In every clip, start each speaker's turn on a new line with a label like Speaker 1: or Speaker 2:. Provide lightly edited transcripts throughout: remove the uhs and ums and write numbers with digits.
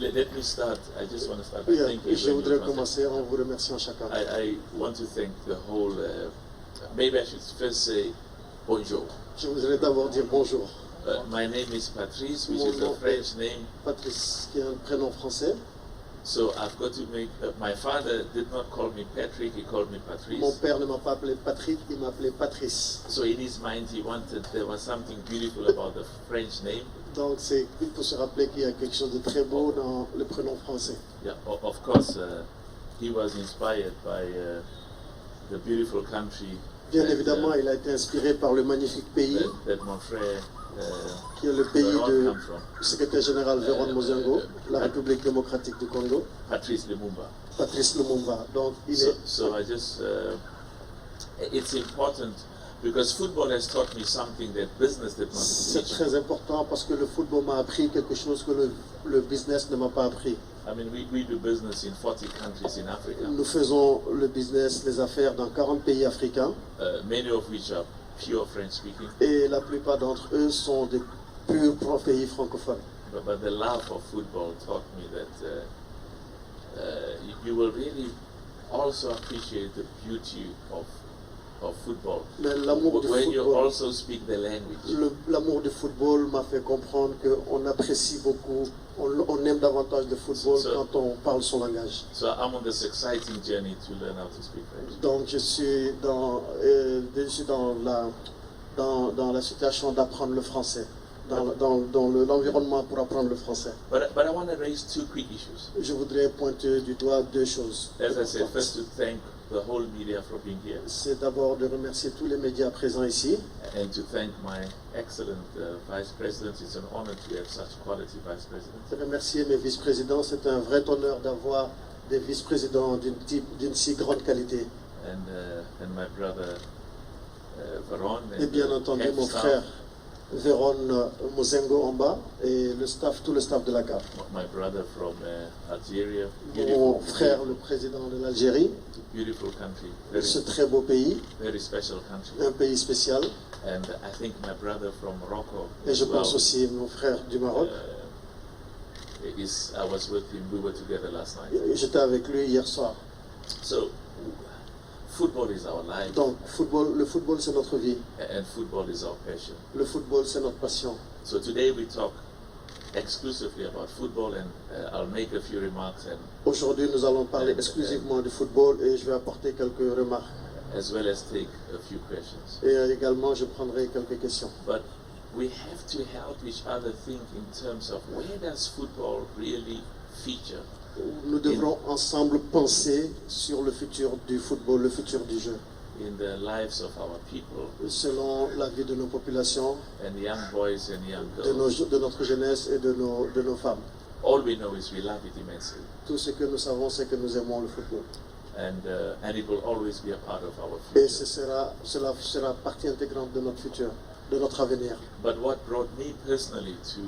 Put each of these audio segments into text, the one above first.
Speaker 1: Let me start. I just want to start by
Speaker 2: Bien,
Speaker 1: thanking
Speaker 2: je
Speaker 1: you.
Speaker 2: voudrais commencer en vous remerciant chacun.
Speaker 1: I want to thank the whole. Maybe I should first say bonjour.
Speaker 2: Je voudrais d'abord dire bonjour.
Speaker 1: My name is Patrice, which
Speaker 2: Mon
Speaker 1: is a
Speaker 2: nom
Speaker 1: French name.
Speaker 2: Patrice, qui est un prénom français.
Speaker 1: So I've got to make. My father did not call me Patrick; he called me Patrice.
Speaker 2: Mon père ne m'a pas appelé Patrick, il m'a appelé Patrice.
Speaker 1: So in his mind, there was something beautiful about the French name.
Speaker 2: Donc c'est pour se rappeler qu'il y a quelque chose de très beau dans le prénom français.
Speaker 1: Yeah, of course, he was inspired by the beautiful country.
Speaker 2: Bien évidemment, il a été inspiré par le magnifique pays
Speaker 1: that mon frère.
Speaker 2: qui est le pays
Speaker 1: Veron
Speaker 2: du secrétaire général Véron Mozengo, la République démocratique du Congo,
Speaker 1: Patrice Lumumba.
Speaker 2: Patrice Lumumba. Donc il
Speaker 1: So,
Speaker 2: est.
Speaker 1: so I just, it's important because football has taught me something that business did not
Speaker 2: C'est
Speaker 1: teach.
Speaker 2: très important parce que le football m'a appris quelque chose que le business ne m'a pas appris.
Speaker 1: I mean, we do business in 40 countries in Africa,
Speaker 2: Nous faisons le business, les affaires dans 40 pays africains
Speaker 1: many of which are pure French speaking.
Speaker 2: et la plupart d'entre eux sont des purs pays francophones.
Speaker 1: But the love of football taught me that you will really also appreciate the beauty of football
Speaker 2: Mais l'amour du
Speaker 1: when you
Speaker 2: football,
Speaker 1: also speak the language.
Speaker 2: l'amour du football m'a fait comprendre qu'on apprécie beaucoup, on aime davantage le football quand on parle son langage.
Speaker 1: So I'm on this exciting journey to learn how to speak French.
Speaker 2: Donc je suis dans la situation d'apprendre le français, dans l'environnement pour apprendre le français.
Speaker 1: But I want to raise two quick issues.
Speaker 2: Je voudrais pointer du doigt deux choses.
Speaker 1: As I said, first to thank the whole media for being here,
Speaker 2: C'est d'abord de remercier tous les médias présents ici
Speaker 1: and to thank my excellent vice president. It's an honor to have such quality vice president.
Speaker 2: de remercier mes vice-présidents. C'est un vrai honneur d'avoir des vice-présidents d'une si grande qualité.
Speaker 1: And my brother Veron,
Speaker 2: Et bien entendu
Speaker 1: head
Speaker 2: mon
Speaker 1: staff,
Speaker 2: frère Véron Mozengo en bas et tout le staff de la CAF.
Speaker 1: my brother from Algeria,
Speaker 2: Mon frère, le président de l'Algérie,
Speaker 1: beautiful country,
Speaker 2: ce très beau pays,
Speaker 1: very special country,
Speaker 2: un pays spécial.
Speaker 1: and I think my brother from Morocco
Speaker 2: Et je
Speaker 1: as well,
Speaker 2: pense aussi mon frère du Maroc.
Speaker 1: I was with him. We were together last night.
Speaker 2: J'étais avec lui hier soir.
Speaker 1: So, football is our life,
Speaker 2: Donc le football c'est notre vie.
Speaker 1: and football is our passion.
Speaker 2: Le football c'est notre passion.
Speaker 1: So today we talk exclusively about football, and I'll make a few remarks, and
Speaker 2: Aujourd'hui nous allons parler exclusivement du football et je vais apporter quelques remarques.
Speaker 1: as well as take a few questions.
Speaker 2: Et également je prendrai quelques questions.
Speaker 1: But we have to help each other think in terms of where does football really feature
Speaker 2: Nous devrons ensemble penser sur le futur du football, le futur du jeu.
Speaker 1: in the lives of our people
Speaker 2: Selon la vie de nos populations,
Speaker 1: and young boys and young
Speaker 2: de
Speaker 1: girls.
Speaker 2: notre jeunesse et de nos femmes.
Speaker 1: All we know is we love it immensely,
Speaker 2: Tout ce que nous savons, c'est que nous aimons le football.
Speaker 1: and it will always be a part of our
Speaker 2: Et
Speaker 1: future.
Speaker 2: cela sera partie intégrante de notre futur, de notre avenir.
Speaker 1: But what brought me personally to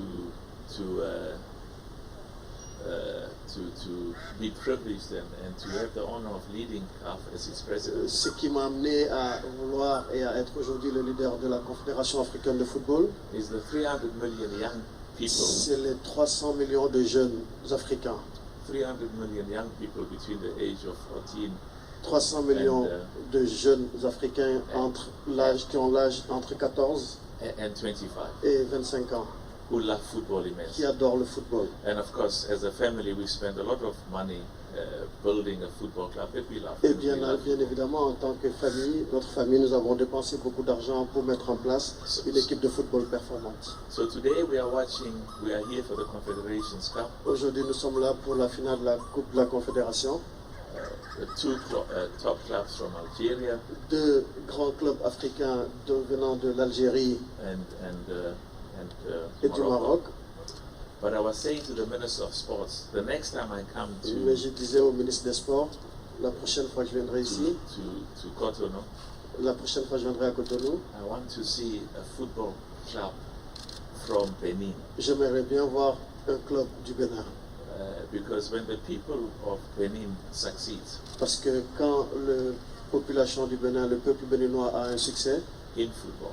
Speaker 1: be privileged and to have the honor of leading CAF as its president
Speaker 2: Ce qui m'a amené à vouloir et à être aujourd'hui le leader de la Confédération africaine de football,
Speaker 1: is the 300 million young people,
Speaker 2: c'est les 300 millions de jeunes africains.
Speaker 1: 300 million young people between the age of 14
Speaker 2: 300 millions
Speaker 1: And,
Speaker 2: de jeunes africains qui ont l'âge entre 14
Speaker 1: and 25
Speaker 2: et 25 ans,
Speaker 1: who love football
Speaker 2: qui
Speaker 1: immensely.
Speaker 2: adorent le football.
Speaker 1: And of course, as a family, we spend a lot of money building a football club that we love.
Speaker 2: Et
Speaker 1: We
Speaker 2: bien
Speaker 1: love
Speaker 2: évidemment, en tant que famille, notre famille, nous avons dépensé beaucoup d'argent pour mettre en place une équipe de football performante.
Speaker 1: So today we are here for the Confederations Cup.
Speaker 2: Aujourd'hui, nous sommes là pour la finale de la Coupe de la Confédération.
Speaker 1: The two top clubs from Algeria
Speaker 2: Deux grands clubs africains venant de l'Algérie et du Maroc.
Speaker 1: But I was saying to the Minister of Sports, the next time I come
Speaker 2: Mais je disais au ministre des Sports, la prochaine fois que je viendrai ici,
Speaker 1: to Cotonou,
Speaker 2: la prochaine fois que je viendrai à Cotonou,
Speaker 1: I want to see a football club from Benin.
Speaker 2: j'aimerais bien voir un club du Bénin.
Speaker 1: Because when the people of Benin succeeds,
Speaker 2: Parce que quand la population du Bénin, le peuple béninois a un succès,
Speaker 1: in football.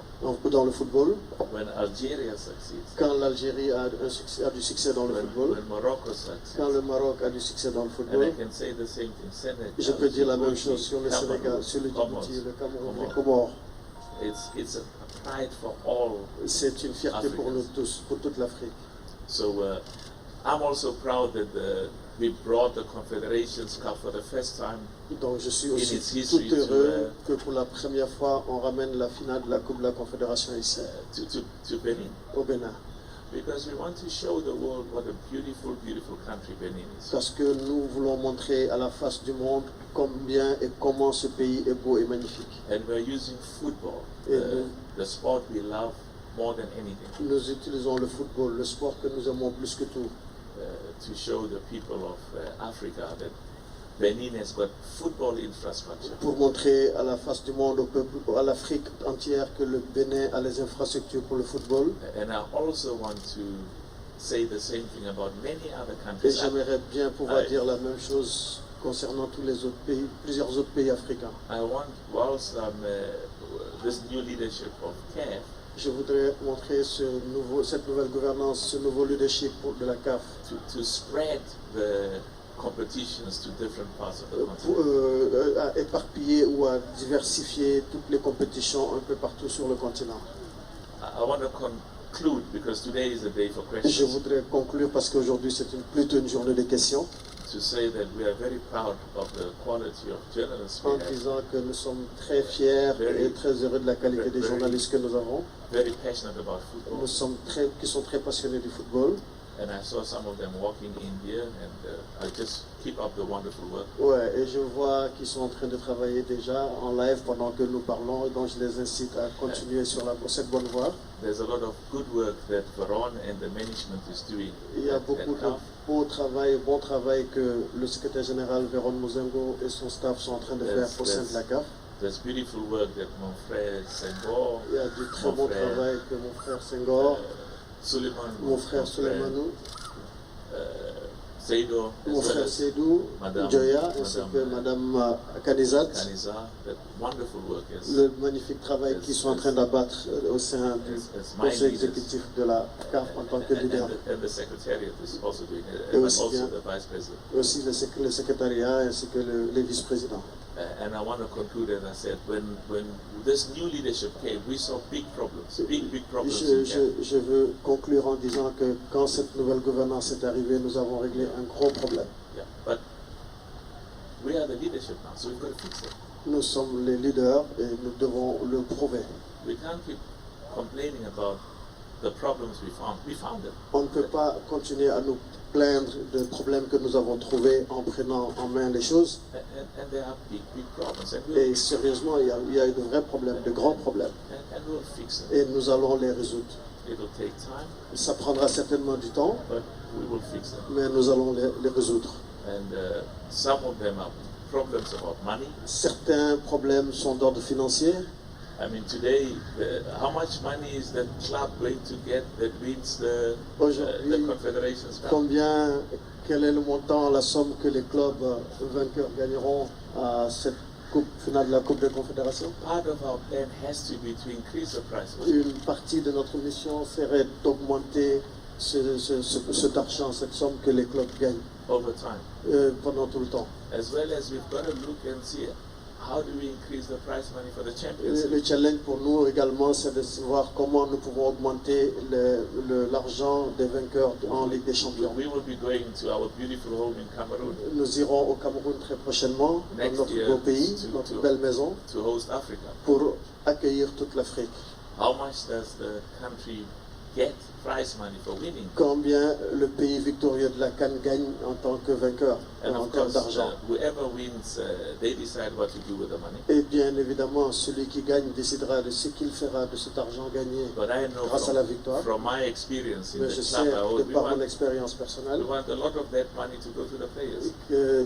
Speaker 2: Dans le football.
Speaker 1: When Algeria succeeds,
Speaker 2: Quand l'Algérie a du succès dans le football.
Speaker 1: when Morocco succeeds,
Speaker 2: Quand le Maroc a du succès dans le
Speaker 1: and
Speaker 2: football.
Speaker 1: I can say the same thing. Senegal,
Speaker 2: Je peux dire la même
Speaker 1: Djibouti,
Speaker 2: chose sur le
Speaker 1: Cameroon,
Speaker 2: Sénégal, sur le
Speaker 1: Comoros,
Speaker 2: Djibouti, le Cameroun, les
Speaker 1: Comores.
Speaker 2: Comores.
Speaker 1: It's a pride for all.
Speaker 2: C'est une fierté pour nous tous, pour toute l'Afrique.
Speaker 1: So I'm also proud that we brought the Confederations Cup for the first time
Speaker 2: Donc je suis
Speaker 1: in
Speaker 2: aussi
Speaker 1: its
Speaker 2: tout
Speaker 1: history
Speaker 2: heureux que pour la première fois on ramène la finale de la Coupe de la Confédération ici,
Speaker 1: to Benin,
Speaker 2: au Bénin.
Speaker 1: because we want to show the world what a beautiful, beautiful country Benin is.
Speaker 2: Parce que nous voulons montrer à la face du monde combien et comment ce pays est beau et magnifique.
Speaker 1: And we're using football,
Speaker 2: Et
Speaker 1: the sport we love more than anything,
Speaker 2: nous utilisons le football, le sport que nous aimons plus que tout,
Speaker 1: to show the people of Africa that Benin has got football infrastructure.
Speaker 2: pour montrer à la face du monde, au peuple, à l'Afrique entière que le Bénin a les infrastructures pour le football.
Speaker 1: And I also want to say the same thing about many other
Speaker 2: Et
Speaker 1: countries.
Speaker 2: j'aimerais bien pouvoir
Speaker 1: Ouais.
Speaker 2: dire la même chose concernant tous les autres pays, plusieurs autres pays africains.
Speaker 1: I want, whilst this new leadership of CAF,
Speaker 2: Je voudrais montrer cette nouvelle gouvernance, ce nouveau leadership de la CAF,
Speaker 1: to spread the competitions to different parts of the
Speaker 2: pour
Speaker 1: continent.
Speaker 2: à éparpiller ou à diversifier toutes les compétitions un peu partout sur le continent.
Speaker 1: I want to conclude because today is a day for
Speaker 2: Je
Speaker 1: questions.
Speaker 2: voudrais conclure parce qu'aujourd'hui c'est plutôt une journée de questions,
Speaker 1: To say that we are very proud of the quality of journalists we
Speaker 2: en
Speaker 1: have,
Speaker 2: disant que nous sommes très fiers et très heureux de la qualité des journalistes que nous avons.
Speaker 1: very passionate about
Speaker 2: Nous
Speaker 1: football.
Speaker 2: qui sont très passionnés du football.
Speaker 1: And I saw some of them walking in here, and I just keep up the wonderful work.
Speaker 2: Ouais, et je vois qu'ils sont en train de travailler déjà en live pendant que nous parlons, et donc je les incite à continuer sur cette bonne voie.
Speaker 1: There's a lot of good work that Veron and the management is doing.
Speaker 2: Il y a
Speaker 1: at
Speaker 2: beaucoup de
Speaker 1: CAF.
Speaker 2: bon travail que le secrétaire général Véron Mozengo et son staff sont en train de faire au sein de la CAF.
Speaker 1: There's beautiful work that mon frère Senghor,
Speaker 2: Il y a du très
Speaker 1: mon
Speaker 2: bon
Speaker 1: frère,
Speaker 2: travail que mon frère Senghor,
Speaker 1: Suleiman,
Speaker 2: mon frère Souleymanou,
Speaker 1: Seido,
Speaker 2: mon
Speaker 1: as well
Speaker 2: frère
Speaker 1: as
Speaker 2: Seydou,
Speaker 1: Madame-
Speaker 2: Joya, ainsi
Speaker 1: Madame-
Speaker 2: que Madame Kanizat,
Speaker 1: Kanisa, that wonderful work is
Speaker 2: le magnifique travail qu'ils sont en train d'abattre au sein du
Speaker 1: as my
Speaker 2: conseil
Speaker 1: leaders.
Speaker 2: exécutif de la CAF en tant que leader.
Speaker 1: And the secretariat is also doing it,
Speaker 2: Et
Speaker 1: and
Speaker 2: aussi
Speaker 1: also
Speaker 2: bien.
Speaker 1: the vice president.
Speaker 2: Aussi le secrétariat ainsi que les vice-présidents.
Speaker 1: And I want to conclude, as I said, when this new leadership came, we saw big problems in Kenya.
Speaker 2: Je veux conclure en disant que quand cette nouvelle gouvernance est arrivée, nous avons réglé un gros problème.
Speaker 1: Yeah, but we are the leadership now, so we've got to fix it.
Speaker 2: Nous sommes les leaders et nous devons le prouver.
Speaker 1: We can't keep complaining about the problems we found. We found them.
Speaker 2: On ne peut pas continuer à nous plaindre des problèmes que nous avons trouvés en prenant en main les choses.
Speaker 1: And there are big problems.
Speaker 2: Et sérieusement, il y a eu de vrais problèmes, de grands problèmes.
Speaker 1: And we'll fix them.
Speaker 2: Et nous allons les résoudre.
Speaker 1: It'll take time,
Speaker 2: Ça prendra certainement du temps,
Speaker 1: but we will fix them.
Speaker 2: mais nous allons les résoudre.
Speaker 1: And some of them are problems about money.
Speaker 2: Certains problèmes sont d'ordre financier.
Speaker 1: I mean, today, how much money is the club going to get that wins the
Speaker 2: Aujourd'hui,
Speaker 1: Confederations Cup?
Speaker 2: Quel est le montant, la somme que les clubs vainqueurs gagneront à cette finale de la Coupe de Confédération?
Speaker 1: Part of our plan has to be to increase the price money.
Speaker 2: Une partie de notre mission serait d'augmenter cet argent, cette somme que les clubs gagnent
Speaker 1: Over time,
Speaker 2: pendant tout le temps.
Speaker 1: as well as we've got to look and see how do we increase the prize money for the Champions League.
Speaker 2: Le challenge pour nous également, c'est de voir comment nous pouvons augmenter l'argent des vainqueurs en Ligue des Champions.
Speaker 1: We will be going to our beautiful home in Cameroon
Speaker 2: Nous irons au Cameroun très prochainement, dans
Speaker 1: Next
Speaker 2: notre
Speaker 1: year,
Speaker 2: beau pays,
Speaker 1: to-
Speaker 2: notre
Speaker 1: to-
Speaker 2: belle maison,
Speaker 1: to host Africa.
Speaker 2: pour accueillir toute l'Afrique.
Speaker 1: How much does the country get prize money for winning?
Speaker 2: Combien le pays victorieux de la CAN gagne en tant que vainqueur,
Speaker 1: And
Speaker 2: en
Speaker 1: of
Speaker 2: termes
Speaker 1: course,
Speaker 2: d'argent.
Speaker 1: whoever wins, they decide what to do with the money.
Speaker 2: Et bien évidemment, celui qui gagne décidera de ce qu'il fera de cet argent gagné
Speaker 1: But I know
Speaker 2: grâce à la victoire.
Speaker 1: from my experience in
Speaker 2: Mais
Speaker 1: the
Speaker 2: je sais,
Speaker 1: club,
Speaker 2: de
Speaker 1: we
Speaker 2: par mon
Speaker 1: want,
Speaker 2: expérience personnelle,
Speaker 1: we want a lot of that money to go to the players,
Speaker 2: que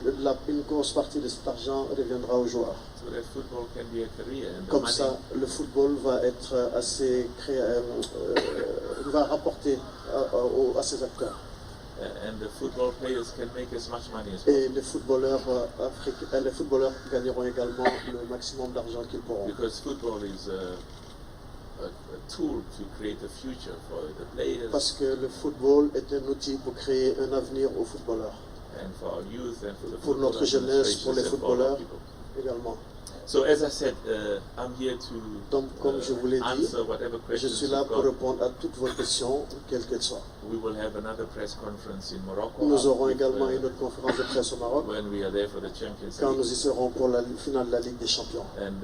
Speaker 2: une grosse partie de cet argent reviendra aux joueurs.
Speaker 1: so that football can be a career. And the
Speaker 2: Comme
Speaker 1: money,
Speaker 2: ça, le football va être va rapporter à ses acteurs.
Speaker 1: and the football players can make as much money as
Speaker 2: Et
Speaker 1: possible.
Speaker 2: les footballeurs gagneront également le maximum d'argent qu'ils pourront.
Speaker 1: Because football tool to create a future for the players
Speaker 2: Parce que le football est un outil pour créer un avenir aux footballeurs,
Speaker 1: and for our youth and for the
Speaker 2: pour notre
Speaker 1: football
Speaker 2: jeunesse, pour les
Speaker 1: administrations and for all our
Speaker 2: footballeurs
Speaker 1: people.
Speaker 2: également.
Speaker 1: So as I said, I'm here to
Speaker 2: Donc, comme je vous l'ai dit,
Speaker 1: answer whatever
Speaker 2: Je
Speaker 1: questions
Speaker 2: suis là
Speaker 1: you've
Speaker 2: pour
Speaker 1: got.
Speaker 2: répondre à toutes vos questions, quelles qu'elles soient.
Speaker 1: We will have another press conference in Morocco
Speaker 2: Nous aurons
Speaker 1: with,
Speaker 2: également une autre conférence de presse au Maroc
Speaker 1: when we are there for the Champions
Speaker 2: quand
Speaker 1: League.
Speaker 2: nous y serons pour la finale de la Ligue des Champions.
Speaker 1: And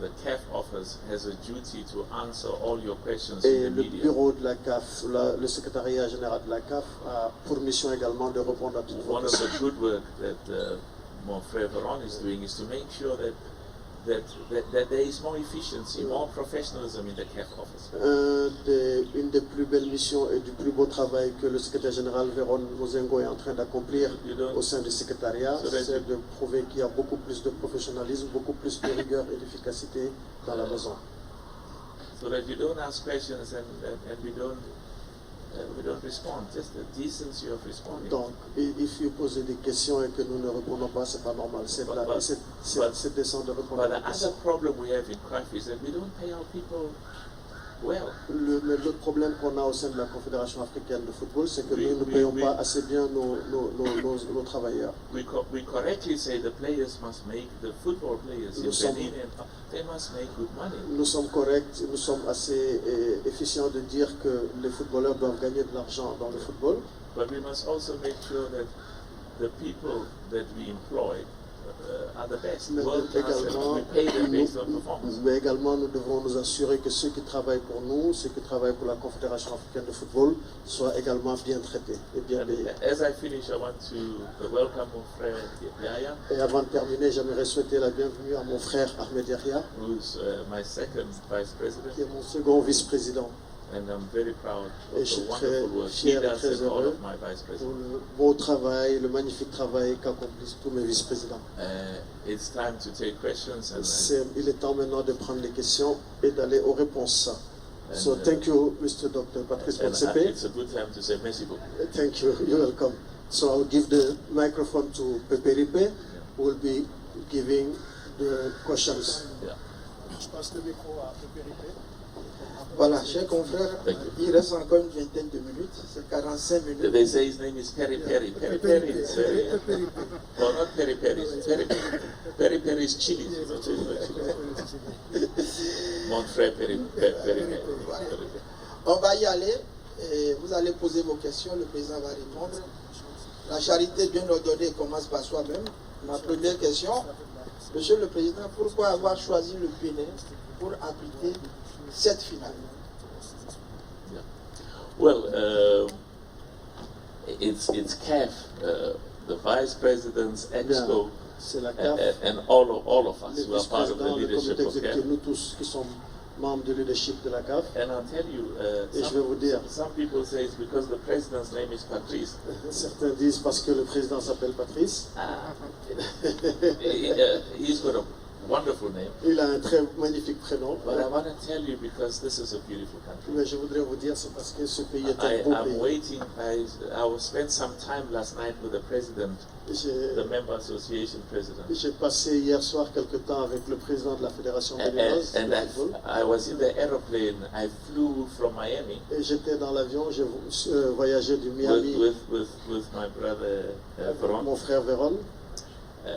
Speaker 1: the CAF office has a duty to answer all your questions
Speaker 2: Et
Speaker 1: in the
Speaker 2: le
Speaker 1: media.
Speaker 2: bureau de la CAF, le secrétariat général de la CAF a pour mission également de répondre à toutes vos
Speaker 1: One of
Speaker 2: questions.
Speaker 1: the good work that mon frère Veron is doing is to make sure that there is more efficiency, more professionalism in the CAF office.
Speaker 2: Une des plus belles missions et du plus beau travail que le secrétaire général Véron Mozengo est en train d'accomplir au sein du secrétariat, c'est de prouver qu'il y a beaucoup plus de professionnalisme, beaucoup plus de rigueur et d'efficacité dans la maison.
Speaker 1: So that you don't ask questions and we don't respond. Just the decency of responding.
Speaker 2: Donc, if you poser des questions et que nous ne répondons pas, c'est pas normal. C'est décent de répondre à
Speaker 1: But
Speaker 2: la
Speaker 1: the
Speaker 2: question.
Speaker 1: other problem we have in CAF is that we don't pay our people well.
Speaker 2: Mais l'autre problème qu'on a au sein de la Confédération africaine de football, c'est que
Speaker 1: Oui,
Speaker 2: nous ne
Speaker 1: oui,
Speaker 2: payons
Speaker 1: oui.
Speaker 2: pas assez bien nos travailleurs.
Speaker 1: We correctly say the players must make, the football players in
Speaker 2: Nous sommes-
Speaker 1: Benin, they must make good money.
Speaker 2: Nous sommes corrects, nous sommes assez efficients de dire que les footballeurs doivent gagner de l'argent dans le football,
Speaker 1: But we must also make sure that the people that we employ are the best,
Speaker 2: mais
Speaker 1: world class, and
Speaker 2: également,
Speaker 1: we pay them based on performance.
Speaker 2: mais également nous devons nous assurer que ceux qui travaillent pour nous, ceux qui travaillent pour la Confédération africaine de football, soient également bien traités et bien
Speaker 1: And
Speaker 2: payés.
Speaker 1: as I finish, I want to welcome mon frère Yaya,
Speaker 2: Et avant de terminer, j'aimerais souhaiter la bienvenue à mon frère Ahmed Yahya,
Speaker 1: who's my second vice
Speaker 2: qui
Speaker 1: president,
Speaker 2: est mon second vice-président.
Speaker 1: and I'm very proud
Speaker 2: Et
Speaker 1: of
Speaker 2: je suis
Speaker 1: the
Speaker 2: très
Speaker 1: wonderful work he
Speaker 2: fier et
Speaker 1: does
Speaker 2: très
Speaker 1: and all
Speaker 2: heureux
Speaker 1: of my vice
Speaker 2: pour
Speaker 1: presidents.
Speaker 2: le beau travail, le magnifique travail qu'accomplissent tous mes vice-présidents.
Speaker 1: It's time to take questions, and
Speaker 2: Il est temps maintenant de prendre les questions et d'aller aux réponses. So thank you, Mr. Dr. Patrice Motsepe.
Speaker 1: it's a good time to say merci beaucoup.
Speaker 2: Thank you, you're welcome. So I'll give the microphone to Pepe Ripe, who will be giving the questions.
Speaker 1: Yeah.
Speaker 2: Je passe le micro à Pepe Ripe.
Speaker 3: Voilà, chers confrères,
Speaker 1: Thank you.
Speaker 3: il reste encore une vingtaine de minutes, c'est 45 minutes.
Speaker 1: They say his name is Peri Peri. Peri Peri is no, not Peri Peri. Peri Peri is chili. Mon frère Peri Peri.
Speaker 3: On va y aller, et vous allez poser vos questions, le président va répondre. La charité bien ordonnée commence par soi-même. Ma première question, Monsieur le Président, pourquoi avoir choisi le Bénin pour abriter cette finale?
Speaker 1: Well, it's CAF, the vice presidents, EXCO,
Speaker 2: C'est la CAF,
Speaker 1: and all of us
Speaker 2: les
Speaker 1: who are part of the
Speaker 2: vice-présidents, le
Speaker 1: leadership
Speaker 2: comité
Speaker 1: of
Speaker 2: exécutif,
Speaker 1: CAF.
Speaker 2: nous tous qui sommes membres du leadership de la CAF.
Speaker 1: And I'll tell you,
Speaker 2: Et je vais vous dire,
Speaker 1: some people say it's because the president's name is Patrice.
Speaker 2: certains disent parce que le président s'appelle Patrice.
Speaker 1: He's got a wonderful name.
Speaker 2: Il a un très magnifique prénom.
Speaker 1: But I want to tell you because this is a beautiful country.
Speaker 2: Mais je voudrais vous dire, c'est parce que ce pays est un beau
Speaker 1: I'm
Speaker 2: pays.
Speaker 1: waiting. I will spend some time last night with the president, the member association president.
Speaker 2: J'ai passé hier soir quelque temps avec le président de la Fédération béninoise de
Speaker 1: And
Speaker 2: football.
Speaker 1: I was in the aeroplane. I flew from Miami
Speaker 2: Et j'étais dans l'avion, j'ai voyagé du Miami
Speaker 1: with my brother
Speaker 2: avec
Speaker 1: Veron.
Speaker 2: mon frère Véron.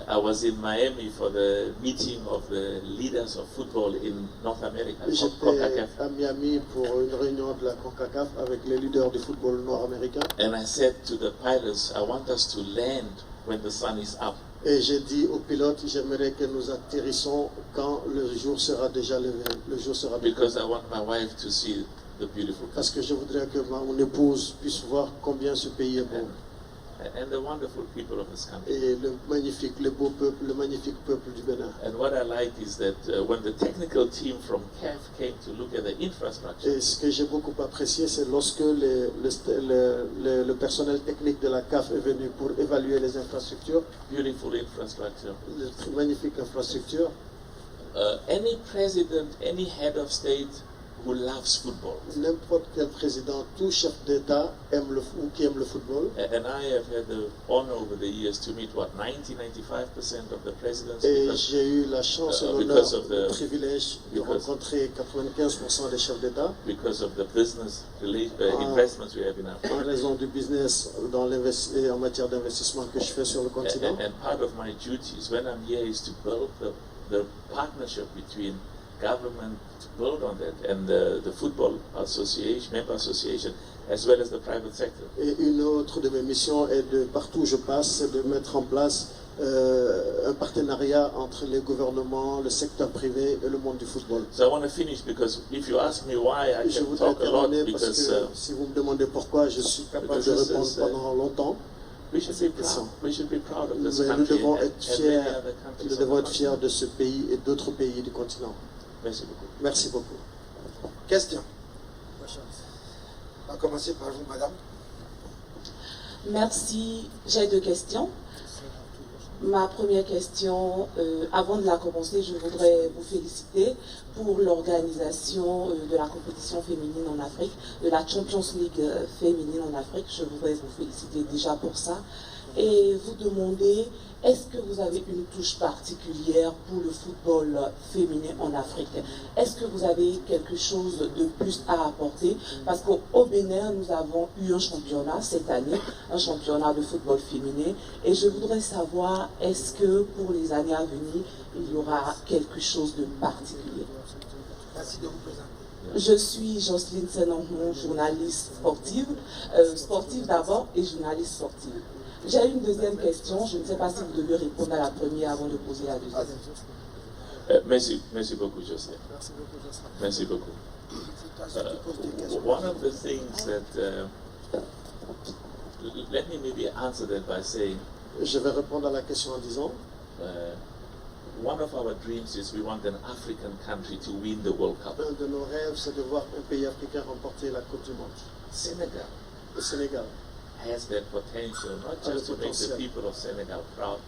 Speaker 1: I was in Miami for the meeting of the leaders of football in North America,
Speaker 2: J'étais
Speaker 1: CONCACAF.
Speaker 2: à Miami pour une réunion de la CONCACAF avec les leaders du football nord-américain.
Speaker 1: And I said to the pilots, I want us to land when the sun is up.
Speaker 2: Et j'ai dit aux pilotes, j'aimerais que nous atterrissons quand le jour sera déjà levé. Le jour sera levé.
Speaker 1: Because I want my wife to see the beautiful
Speaker 2: Parce
Speaker 1: country
Speaker 2: que je voudrais que mon épouse puisse voir combien ce pays est beau.
Speaker 1: and the wonderful people of this country.
Speaker 2: Et le magnifique peuple du Bénin.
Speaker 1: And what I like is that when the technical team from CAF came to look at the infrastructure,
Speaker 2: Et ce que j'ai beaucoup apprécié, c'est lorsque le personnel technique de la CAF est venu pour évaluer les infrastructures,
Speaker 1: beautiful infrastructure.
Speaker 2: les magnifiques infrastructures.
Speaker 1: Any president, any head of state who loves football.
Speaker 2: N'importe quel président, tout chef d'État qui aime le football.
Speaker 1: And I have had the honor over the years to meet 90-95% of the presidents.
Speaker 2: Et j'ai eu la chance et l'honneur, le privilège de rencontrer 95% des chefs d'État.
Speaker 1: Because of the business investments we have in Africa.
Speaker 2: En raison du business en matière d'investissement que je fais sur le continent.
Speaker 1: And part of my duties when I'm here is to build the partnership between government, to build on that, and the football association, member association, as well as the private sector.
Speaker 2: Et une autre de mes missions est de partout où je passe, c'est de mettre en place un partenariat entre les gouvernements, le secteur privé et le monde du football.
Speaker 1: So I want to finish because if you ask me why, I
Speaker 2: Je
Speaker 1: can
Speaker 2: voudrais
Speaker 1: talk a lot
Speaker 2: terminer
Speaker 1: because
Speaker 2: parce que si vous me demandez pourquoi, je suis capable de répondre pendant longtemps.
Speaker 1: we should be proud. We should be proud of this
Speaker 2: Mais nous
Speaker 1: country
Speaker 2: devons
Speaker 1: and
Speaker 2: être
Speaker 1: many
Speaker 2: fiers,
Speaker 1: other countries.
Speaker 2: nous devons être fiers de ce pays et d'autres pays du continent.
Speaker 1: Merci beaucoup.
Speaker 2: Merci beaucoup.
Speaker 3: Question. On va commencer par vous, madame.
Speaker 4: Merci. J'ai deux questions. Ma première question, avant de la commencer, je voudrais vous féliciter pour l'organisation de la compétition féminine en Afrique, de la Champions League féminine en Afrique. Je voudrais vous féliciter déjà pour ça. Et vous demander, est-ce que vous avez une touche particulière pour le football féminin en Afrique? Est-ce que vous avez quelque chose de plus à apporter? Parce qu'au Bénin, nous avons eu un championnat cette année, un championnat de football féminin. Et je voudrais savoir, est-ce que pour les années à venir, il y aura quelque chose de particulier?
Speaker 3: Merci de vous présenter.
Speaker 4: Je suis Jocelyne Senonghon, journaliste sportive, sportive d'abord et journaliste sportive. J'ai une deuxième question, je ne sais pas si vous devez répondre à la première avant de poser la deuxième.
Speaker 1: Merci beaucoup, Joseph. Merci beaucoup. One of the things that, let me maybe answer that by saying,
Speaker 2: Je vais répondre à la question en disant,
Speaker 1: one of our dreams is we want an African country to win the World Cup.
Speaker 2: un de nos rêves, c'est de voir un pays africain remporter la Coupe du Monde.
Speaker 1: Senegal
Speaker 2: Le Sénégal.
Speaker 1: has that potential, not just to make the people of Senegal proud,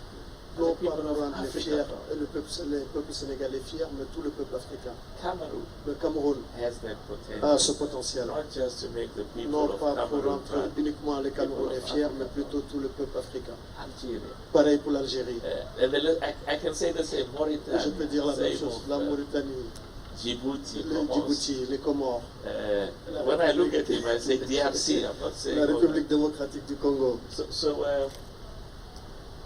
Speaker 1: but
Speaker 2: Non
Speaker 1: the
Speaker 2: pas
Speaker 1: people
Speaker 2: pour
Speaker 1: of
Speaker 2: rendre
Speaker 1: Africa proud.
Speaker 2: les peuples sénégalais fiers, mais tout le peuple africain.
Speaker 1: Cameroon
Speaker 2: Le Cameroun
Speaker 1: has that potential,
Speaker 2: a ce potentiel.
Speaker 1: not just to make the people
Speaker 2: Non
Speaker 1: of
Speaker 2: pas pour
Speaker 1: Cameroon
Speaker 2: rendre
Speaker 1: proud,
Speaker 2: uniquement les Camerounais fiers, mais plutôt tout le peuple africain.
Speaker 1: Algeria.
Speaker 2: Pareil pour l'Algérie.
Speaker 1: And I can say the same, Mauritania,
Speaker 2: Je peux dire la même
Speaker 1: same
Speaker 2: chose.
Speaker 1: of,
Speaker 2: La Mauritanie,
Speaker 1: Djibouti,
Speaker 2: le
Speaker 1: Comoros.
Speaker 2: Djibouti, les Comores,
Speaker 1: When I look at him, I say DRC, I'm not saying
Speaker 2: la
Speaker 1: all
Speaker 2: République
Speaker 1: that.
Speaker 2: démocratique du Congo.
Speaker 1: So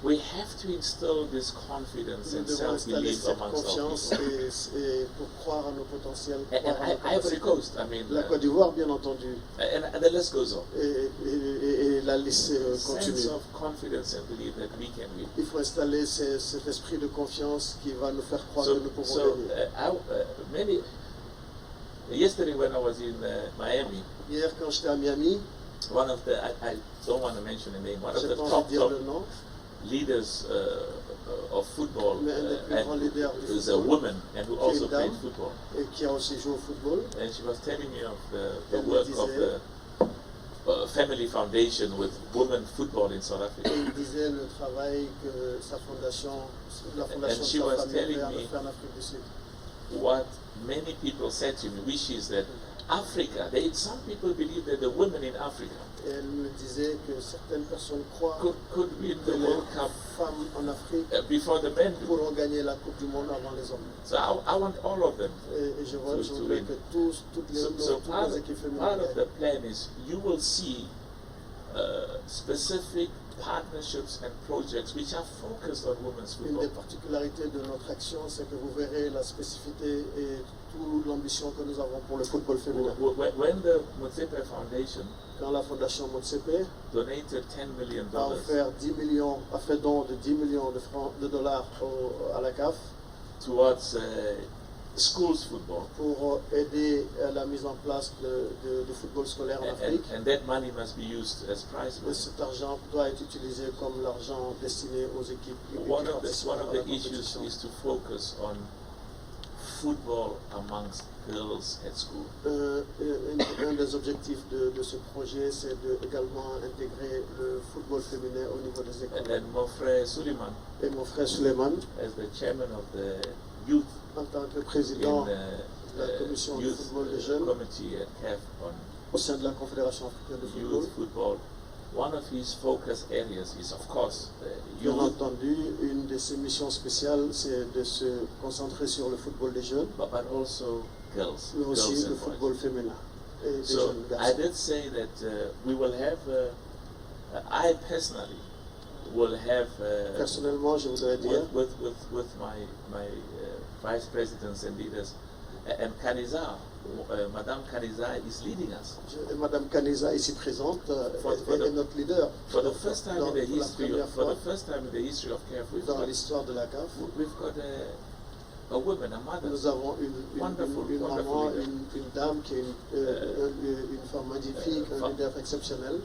Speaker 1: we have to instill this confidence
Speaker 2: Nous
Speaker 1: and
Speaker 2: devons installer
Speaker 1: self-belief
Speaker 2: cette
Speaker 1: amongst our
Speaker 2: confiance
Speaker 1: people.
Speaker 2: et pour croire en nos potentiels.
Speaker 1: And
Speaker 2: croire en nos
Speaker 1: Ivory
Speaker 2: capacités.
Speaker 1: Coast, I mean,
Speaker 2: La Côte d'Ivoire, bien entendu,
Speaker 1: and the list goes on.
Speaker 2: et la liste continue.
Speaker 1: Sense of confidence and belief that we can win.
Speaker 2: Il faut installer cet esprit de confiance qui va nous faire croire
Speaker 1: So,
Speaker 2: que nous pouvons
Speaker 1: so
Speaker 2: gagner.
Speaker 1: yesterday when I was in Miami,
Speaker 2: Hier, quand j'étais à Miami,
Speaker 1: one of the, I don't want to mention the name, one of
Speaker 2: j'ai
Speaker 1: the
Speaker 2: pas envie
Speaker 1: top
Speaker 2: de dire le nom,
Speaker 1: leaders of football
Speaker 2: mais un des plus grands leaders du
Speaker 1: is a
Speaker 2: football,
Speaker 1: woman and who also
Speaker 2: une dame,
Speaker 1: played football.
Speaker 2: et qui a aussi joué au football,
Speaker 1: And she was telling me of the
Speaker 2: Elle me
Speaker 1: work of
Speaker 2: disait-
Speaker 1: the Family Foundation with women football in South Africa.
Speaker 2: et il disait le travail que sa fondation, la fondation
Speaker 1: And she
Speaker 2: de sa
Speaker 1: was
Speaker 2: famille
Speaker 1: telling
Speaker 2: avait
Speaker 1: me-
Speaker 2: fait en Afrique du Sud.
Speaker 1: What many people said to me, which is that Africa, some people believe that the women in Africa
Speaker 2: Et elle me disait que certaines personnes croient
Speaker 1: could win
Speaker 2: que
Speaker 1: the
Speaker 2: les
Speaker 1: World Cup
Speaker 2: femmes en Afrique
Speaker 1: before the men do.
Speaker 2: pourront gagner la Coupe du Monde avant les hommes.
Speaker 1: So I want all of them.
Speaker 2: Et je
Speaker 1: To
Speaker 2: voudrais
Speaker 1: win.
Speaker 2: que toutes les équipes
Speaker 1: Part of
Speaker 2: féminines
Speaker 1: the plan is you will see specific partnerships and projects which are focused on women's
Speaker 2: Une
Speaker 1: football.
Speaker 2: des particularités de notre action, c'est que vous verrez la spécificité et toute l'ambition que nous avons pour le football féminin.
Speaker 1: When the Motsepe Foundation
Speaker 2: Quand la fondation Motsepe
Speaker 1: donated $10 million
Speaker 2: a offert 10 millions, a fait don de 10 millions de francs, de dollars à la CAF
Speaker 1: towards schools football,
Speaker 2: pour aider à la mise en place de football scolaire en Afrique.
Speaker 1: and that money must be used as prize
Speaker 2: Et
Speaker 1: money.
Speaker 2: cet argent doit être utilisé comme l'argent destiné aux équipes qui
Speaker 1: One of
Speaker 2: participent à
Speaker 1: the
Speaker 2: la
Speaker 1: issues
Speaker 2: compétition.
Speaker 1: is to focus on football amongst girls at school.
Speaker 2: Un des objectifs de ce projet, c'est également intégrer le football féminin au niveau des
Speaker 1: And
Speaker 2: écoles.
Speaker 1: then mon frère Suleiman,
Speaker 2: Et mon frère Suleiman,
Speaker 1: as the chairman of the youth
Speaker 2: en tant que
Speaker 1: in
Speaker 2: président la commission du football des jeunes au sein de la Confédération africaine de football.
Speaker 1: One of his focus areas is, of course,
Speaker 2: Bien entendu, une de ses missions spéciales, c'est de se concentrer sur le football des jeunes,
Speaker 1: but also girls,
Speaker 2: mais aussi
Speaker 1: girls
Speaker 2: le
Speaker 1: and
Speaker 2: football
Speaker 1: boys.
Speaker 2: féminin et des
Speaker 1: So
Speaker 2: jeunes
Speaker 1: I
Speaker 2: garçons.
Speaker 1: did say that we will have, I personally will have,
Speaker 2: Personnellement, je voudrais dire,
Speaker 1: with my vice presidents and leaders, and Kaniza, Madame Kaniza is leading us.
Speaker 2: Madame Kaniza, ici présente, est notre leader.
Speaker 1: For the first time in the history of,
Speaker 2: dans l'histoire de la CAF,
Speaker 1: we've got a woman, a mother.
Speaker 2: Nous avons une maman, une dame qui est une femme magnifique, un leader exceptionnel,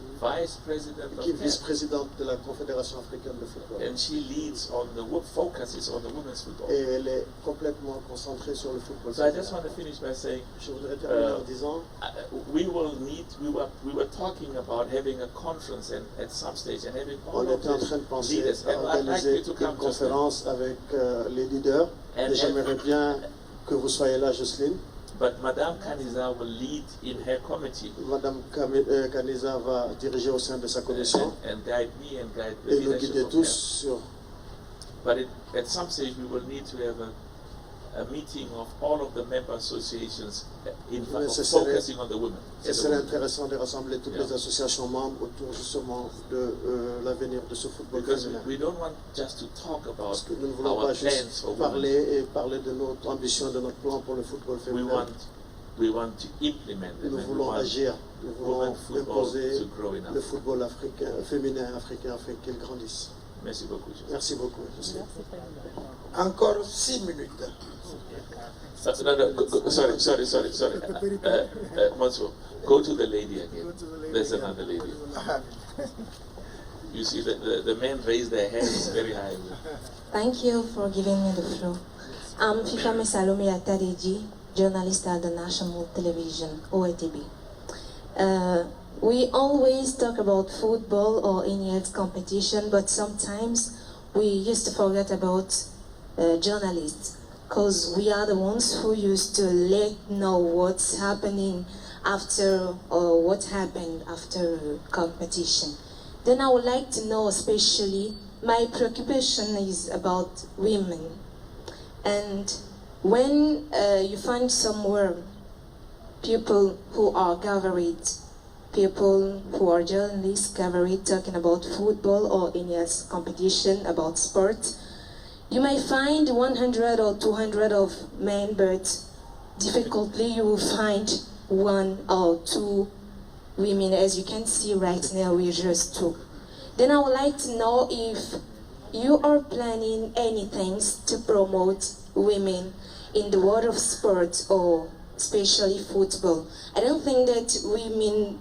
Speaker 2: qui est vice-présidente de la Confédération africaine de football.
Speaker 1: And she leads on focuses on the women's football.
Speaker 2: Et elle est complètement concentrée sur le football.
Speaker 1: So I just want to finish by saying,
Speaker 2: je voudrais terminer en disant,
Speaker 1: we were talking about having a conference and at some stage and having all
Speaker 2: on
Speaker 1: of
Speaker 2: était en train de penser
Speaker 1: leaders.
Speaker 2: à organiser une conférence avec les leaders. Et j'aimerais bien que vous soyez là, Jocelyne.
Speaker 1: But Madame Kaniza will lead in her committee.
Speaker 2: Madame Kaniza va diriger au sein de sa commission
Speaker 1: and guide me and guide the
Speaker 2: et nous
Speaker 1: leadership
Speaker 2: guider
Speaker 1: of
Speaker 2: tous
Speaker 1: her.
Speaker 2: sur.
Speaker 1: But at some stage we will need to have a meeting of all of the member associations focusing on the women.
Speaker 2: Ce serait intéressant de rassembler toutes les associations membres autour justement de l'avenir de ce football féminin.
Speaker 1: We don't want just to talk about
Speaker 2: Parce que nous ne voulons pas juste parler de notre ambition, de notre plan pour le football féminin.
Speaker 1: We want to implement it.
Speaker 2: Nous voulons agir, nous voulons imposer le football africain, féminin africain afin qu'il grandisse.
Speaker 1: Merci beaucoup.
Speaker 2: Merci beaucoup.
Speaker 3: Encore 6 minutes.
Speaker 1: Sorry. Mansour, go to the lady again. There's another lady. You see, the men raise their hands very high.
Speaker 5: Thank you for giving me the floor. I'm Fifame Salome Atadeji, journalist at the National Television, OATB. We always talk about football or any else competition, but sometimes we used to forget about journalists, because we are the ones who used to know what's happening after or what happened after competition. Then I would like to know, especially, my preoccupation is about women. And when you find somewhere people who are gathered, people who are journalists gathered talking about football or any else competition about sport, you may find 100 or 200 of men, but difficultly you will find 1 or 2 women. As you can see right now, we're just 2. Then I would like to know if you are planning anything to promote women in the world of sport, or especially football. I don't think that women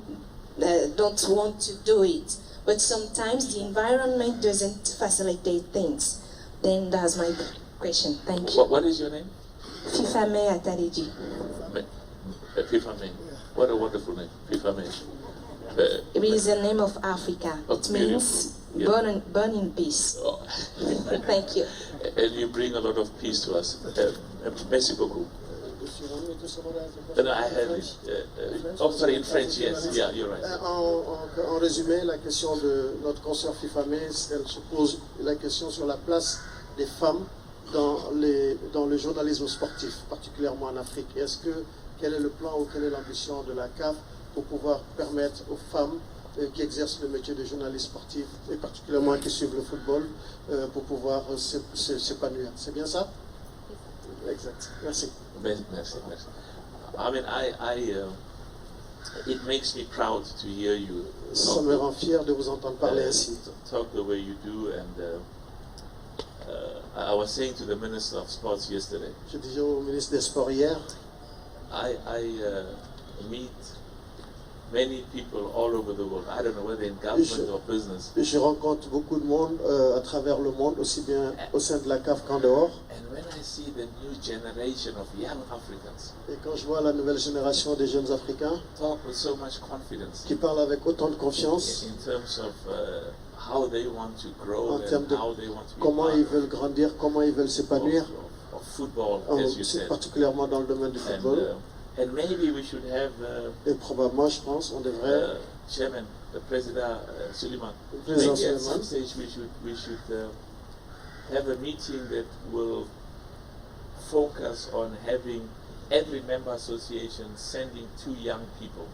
Speaker 5: don't want to do it, but sometimes the environment doesn't facilitate things. Then that's my question. Thank you.
Speaker 1: What is your name?
Speaker 5: Fifame Atadeji.
Speaker 1: Fifame. What a wonderful name. Fifame.
Speaker 5: It is the name of Africa. It means born in peace.
Speaker 1: Oh.
Speaker 5: Thank you.
Speaker 1: And you bring a lot of peace to us. Merci beaucoup. No, I had it. Sorry, in French, yes. Yeah, you're right.
Speaker 2: En résumé, la question de notre consoeur Fifame, elle se pose la question sur la place des femmes dans le journalisme sportif, particulièrement en Afrique. Quel est le plan ou quelle est l'ambition de la CAF pour pouvoir permettre aux femmes qui exercent le métier de journaliste sportif, et particulièrement qui suivent le football, pour pouvoir s'épanouir. C'est bien ça? Exact. Merci.
Speaker 1: Merci. I mean, it makes me proud to hear you
Speaker 2: Ça me rend fier de vous entendre parler ainsi.
Speaker 1: Talk the way you do, and I was saying to the Minister of Sports yesterday.
Speaker 2: Je disais au ministre des Sports hier.
Speaker 1: I meet many people all over the world. I don't know whether in government or business.
Speaker 2: Je rencontre beaucoup de monde à travers le monde, aussi bien au sein de la CAF qu'en dehors.
Speaker 1: And when I see the new generation of young Africans,
Speaker 2: et quand je vois la nouvelle génération des jeunes Africains
Speaker 1: talk with so much confidence,
Speaker 2: qui parlent avec autant de confiance
Speaker 1: in terms of how they want to grow,
Speaker 2: en termes de
Speaker 1: how they want to be
Speaker 2: comment ils veulent grandir, comment ils veulent s'épanouir,
Speaker 1: of football, as you said.
Speaker 2: Particulièrement dans le domaine du football.
Speaker 1: And maybe we should have
Speaker 2: et probablement, je pense, on devrait
Speaker 1: Chairman, the President Suleiman.
Speaker 2: Maybe
Speaker 1: at some stage we should have a meeting that will focus on having every member association sending 2 young people.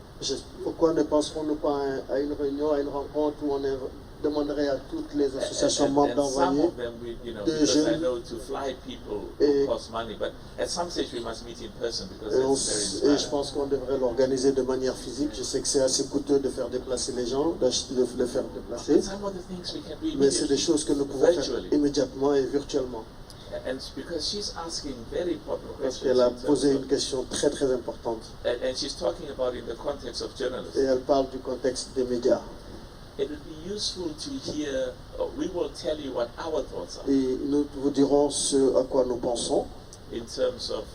Speaker 2: Pourquoi ne penserons-nous pas à une réunion, à une rencontre où on demanderait à toutes les associations membres d'envoyer
Speaker 1: des jeunes? I know to fly people cost money, but at some stage we must meet in person because it's very inspiring.
Speaker 2: Et je pense qu'on devrait l'organiser de manière physique. Je sais que c'est assez coûteux de faire déplacer les gens, de les faire déplacer. Mais c'est des choses que nous pouvons faire immédiatement et virtuellement.
Speaker 1: And because she's asking very important questions.
Speaker 2: Elle a posé une question très très importante.
Speaker 1: And she's talking about in the context of journalism.
Speaker 2: Et elle parle du contexte des médias.
Speaker 1: It would be useful to hear. We will tell you what our thoughts are.
Speaker 2: Et nous vous dirons ce à quoi nous pensons.
Speaker 1: In terms of,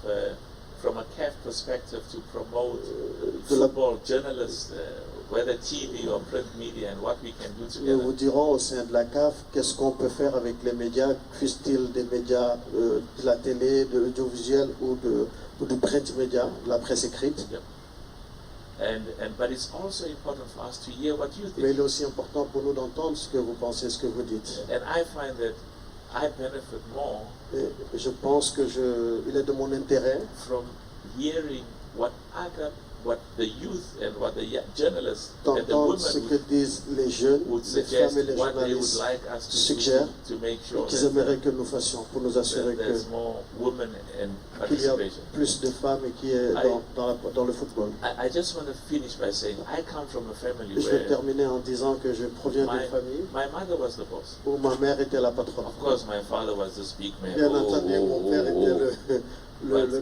Speaker 1: from a CAF perspective, to promote football journalists, whether TV or print media, and what we can do together.
Speaker 2: Nous vous dirons au sein de la CAF qu'est-ce qu'on peut faire avec les médias, fussent-ils des médias de la télé, de l'audiovisuel ou du print média, de la presse écrite.
Speaker 1: Yep. But it's also important for us to hear what you think.
Speaker 2: Mais il est aussi important pour nous d'entendre ce que vous pensez, ce que vous dites.
Speaker 1: And I find that I benefit more.
Speaker 2: Et je pense que il est de mon intérêt
Speaker 1: from hearing what the youth and what the journalists and the women
Speaker 2: ce que disent les jeunes, les femmes et les journalistes suggèrent qu'ils aimeraient que nous fassions pour nous assurer qu'il y a plus de femmes et qui est dans le football.
Speaker 1: I just want to finish by saying I come from a family
Speaker 2: je vais terminer en disant que je proviens d'une famille où ma mère était la patronne.
Speaker 1: Of course, my father was the speak man.
Speaker 2: Bien entendu, mon père était le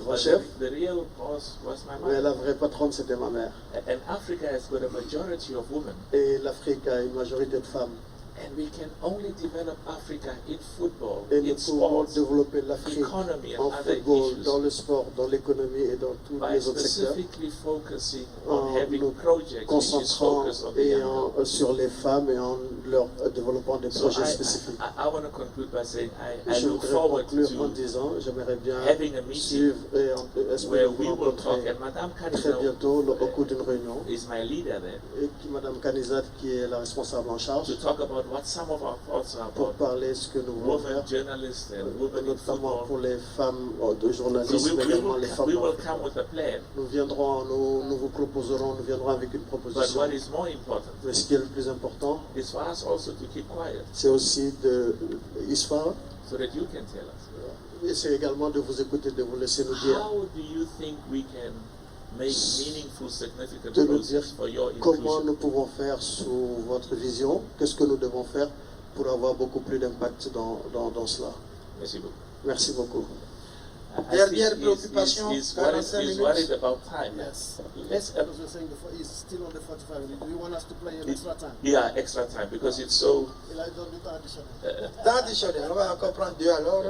Speaker 2: grand chef.
Speaker 1: The real boss was my mother.
Speaker 2: Mais la vraie patronne, c'était ma mère.
Speaker 1: And Africa has got a majority of women.
Speaker 2: Et l'Afrique a une majorité de femmes.
Speaker 1: And we can only develop Africa in football,
Speaker 2: et nous
Speaker 1: in
Speaker 2: pouvons
Speaker 1: sports,
Speaker 2: développer l'Afrique en football, dans le sport, dans l'économie et dans tous les autres secteurs, en nous concentrant sur les femmes et en leur développant des projets spécifiques. Je voudrais conclure en disant, j'aimerais bien suivre et espérer vous rencontrer très bientôt au cours d'une réunion, et Mme Kanizat, qui est la responsable en charge, pour parler ce que nous voulons faire, notamment pour les femmes de journalistes, mais également les femmes. Nous viendrons, nous vous proposerons, nous viendrons avec une proposition. Mais ce qui est le plus important, c'est aussi de et c'est également de vous écouter, de vous laisser nous dire. De nous dire comment nous pouvons faire sous votre vision, qu'est-ce que nous devons faire pour avoir beaucoup plus d'impact dans cela.
Speaker 1: Merci beaucoup.
Speaker 2: Merci beaucoup.
Speaker 3: Dernière préoccupation, 45 minutes.
Speaker 1: Worried about time.
Speaker 6: Yes.
Speaker 1: Let's,
Speaker 6: as we were saying before, he's still on the 45 minutes. Do you want us to play an extra time?
Speaker 1: Yeah, extra time, because it's so...
Speaker 6: Il a donné temps additionnel.
Speaker 3: Temps additionnel, on va encore prendre 2 alors.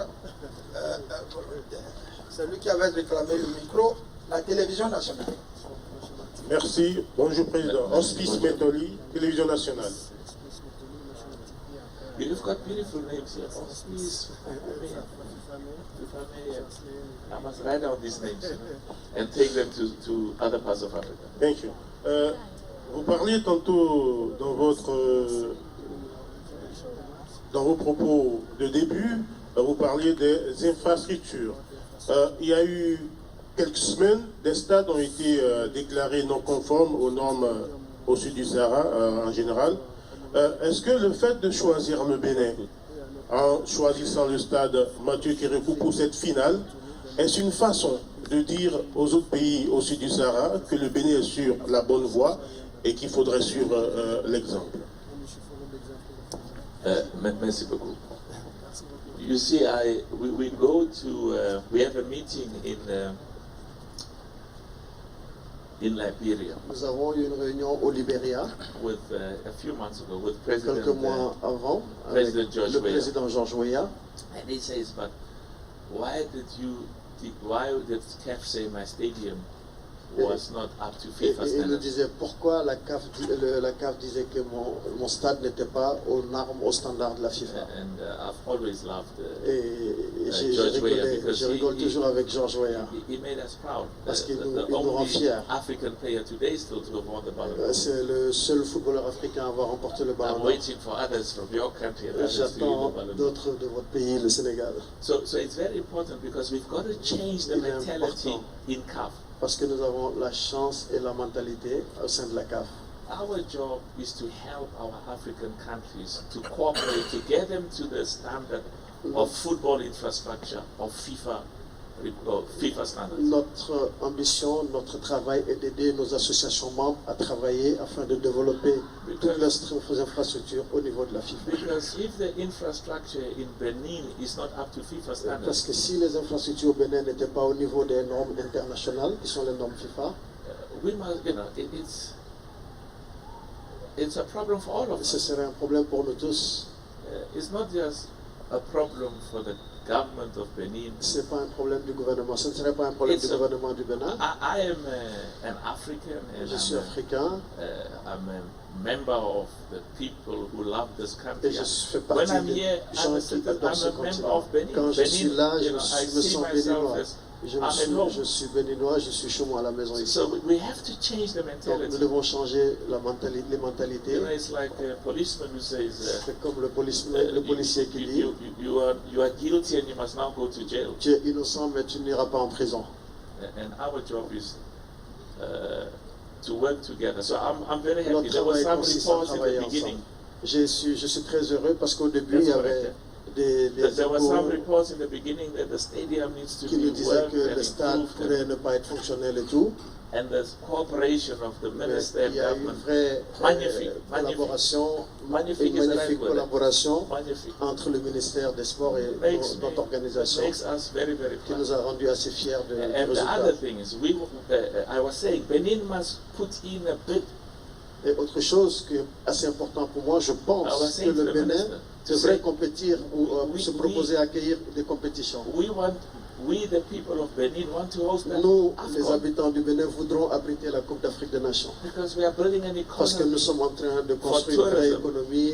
Speaker 3: Celui qui avait réclamé le micro, la télévision nationale.
Speaker 7: Merci. Bonjour Président. Hospice Metoli, Télévision nationale.
Speaker 1: You've got beautiful names here. Hospice. I must write down these names and take them to other parts of Africa.
Speaker 7: Thank you. Vous parliez tantôt dans vos propos de début, vous parliez des infrastructures. Il y a eu quelques semaines, des stades ont été déclarés non conformes aux normes au sud du Sahara en général. Est-ce que le fait de choisir le Bénin, en choisissant le stade Mathieu Kérékou pour cette finale, est-ce une façon de dire aux autres pays au sud du Sahara que le Bénin est sur la bonne voie et qu'il faudrait suivre l'exemple?
Speaker 1: Merci beaucoup. You see, we go to, we have a meeting in Liberia.
Speaker 2: Nous avons eu une réunion au Libéria
Speaker 1: with, a few months ago with President,
Speaker 2: quelques mois avant avec le président George Weah.
Speaker 1: And he says, but why did CAF say my stadium was not up to FIFA
Speaker 2: Et il me
Speaker 1: standards.
Speaker 2: disait pourquoi la CAF disait que mon stade n'était pas aux normes, aux standards de la FIFA.
Speaker 1: And I've always loved
Speaker 2: Et
Speaker 1: George Weah because
Speaker 2: je rigole toujours avec George Weah.
Speaker 1: he made us proud.
Speaker 2: Parce qu'il
Speaker 1: The
Speaker 2: nous rend
Speaker 1: only
Speaker 2: fiers.
Speaker 1: African player today still to have won the Ballon d'Or.
Speaker 2: C'est le seul footballeur africain à avoir remporté le Ballon
Speaker 1: I'm
Speaker 2: d'Or.
Speaker 1: waiting for others from your country and others to win
Speaker 2: J'attends
Speaker 1: the Ballon d'Or.
Speaker 2: d'autres de votre pays, le Sénégal.
Speaker 1: So it's very important because we've got to change the
Speaker 2: Il est
Speaker 1: mentality
Speaker 2: important.
Speaker 1: in CAF.
Speaker 2: Parce que nous avons la chance et la mentalité au sein de la CAF.
Speaker 1: Our job is to help our African countries to cooperate, to get them to the standard of football infrastructure of FIFA standards.
Speaker 2: Notre ambition, notre travail est d'aider nos associations membres à travailler afin de développer toutes leurs infrastructures au niveau de la FIFA.
Speaker 1: Because if the infrastructure in Benin is not up to FIFA
Speaker 2: Parce
Speaker 1: standards,
Speaker 2: que si les infrastructures au Bénin n'étaient pas au niveau des normes internationales, qui sont les normes FIFA,
Speaker 1: we must, it's a problem for all of
Speaker 2: ce
Speaker 1: us.
Speaker 2: serait un problème pour nous tous.
Speaker 1: It's not just a problem for the government of Benin.
Speaker 2: Ce n'est pas un problème du gouvernement. Ce ne serait pas un problème du gouvernement du Bénin.
Speaker 1: I am an African and
Speaker 2: Je suis africain
Speaker 1: I'm a member of the people who love this country.
Speaker 2: et je fais
Speaker 1: When
Speaker 2: partie
Speaker 1: I'm
Speaker 2: des
Speaker 1: here,
Speaker 2: gens qui adorent ce
Speaker 1: I'm a member
Speaker 2: continent.
Speaker 1: of Benin.
Speaker 2: Quand je suis là,
Speaker 1: I
Speaker 2: je me
Speaker 1: see
Speaker 2: sens
Speaker 1: myself
Speaker 2: béninois.
Speaker 1: as I'm at home.
Speaker 2: Je suis béninois, je suis chez moi à la maison ici.
Speaker 1: So we have to change the
Speaker 2: Donc nous
Speaker 1: mentality.
Speaker 2: devons changer les mentalités.
Speaker 1: It's like a policeman who says,
Speaker 2: C'est comme le policier qui dit
Speaker 1: you are guilty and you must now go to jail.
Speaker 2: tu es innocent mais tu n'iras pas en prison.
Speaker 1: And our job is to work together. So I'm very happy.
Speaker 2: Notre
Speaker 1: There was
Speaker 2: travail
Speaker 1: some
Speaker 2: consiste à
Speaker 1: reports in
Speaker 2: travailler
Speaker 1: the
Speaker 2: ensemble.
Speaker 1: beginning.
Speaker 2: Je suis très heureux parce qu'au début, il y avait des
Speaker 1: There were some
Speaker 2: échos
Speaker 1: reports in the beginning that the stadium needs to
Speaker 2: qui
Speaker 1: be
Speaker 2: nous disaient
Speaker 1: worked
Speaker 2: que le
Speaker 1: and
Speaker 2: stade
Speaker 1: improved,
Speaker 2: pourrait ne pas être fonctionnel et tout.
Speaker 1: and the cooperation of the
Speaker 2: Mais
Speaker 1: minister
Speaker 2: il
Speaker 1: and
Speaker 2: y a une
Speaker 1: government.
Speaker 2: vraie
Speaker 1: Magnifique,
Speaker 2: collaboration,
Speaker 1: Magnifique
Speaker 2: une
Speaker 1: is the right
Speaker 2: magnifique
Speaker 1: word.
Speaker 2: collaboration
Speaker 1: Magnifique.
Speaker 2: entre le ministère des Sports et notre organisation
Speaker 1: makes us very, very
Speaker 2: qui
Speaker 1: proud.
Speaker 2: nous a rendu assez fiers du
Speaker 1: And the
Speaker 2: résultat.
Speaker 1: other thing is, I was saying, Benin must put in a bit.
Speaker 2: Et autre chose qui est assez important pour moi, je pense que le Bénin devrait compétir ou se proposer à accueillir des compétitions.
Speaker 1: We, the people of Benin, want to host that
Speaker 2: Nous, les
Speaker 1: AFCON
Speaker 2: habitants du Bénin, voudrons abriter la Coupe d'Afrique des Nations.
Speaker 1: because we are building an
Speaker 2: Parce que nous
Speaker 1: economy
Speaker 2: sommes en train de construire une vraie économie,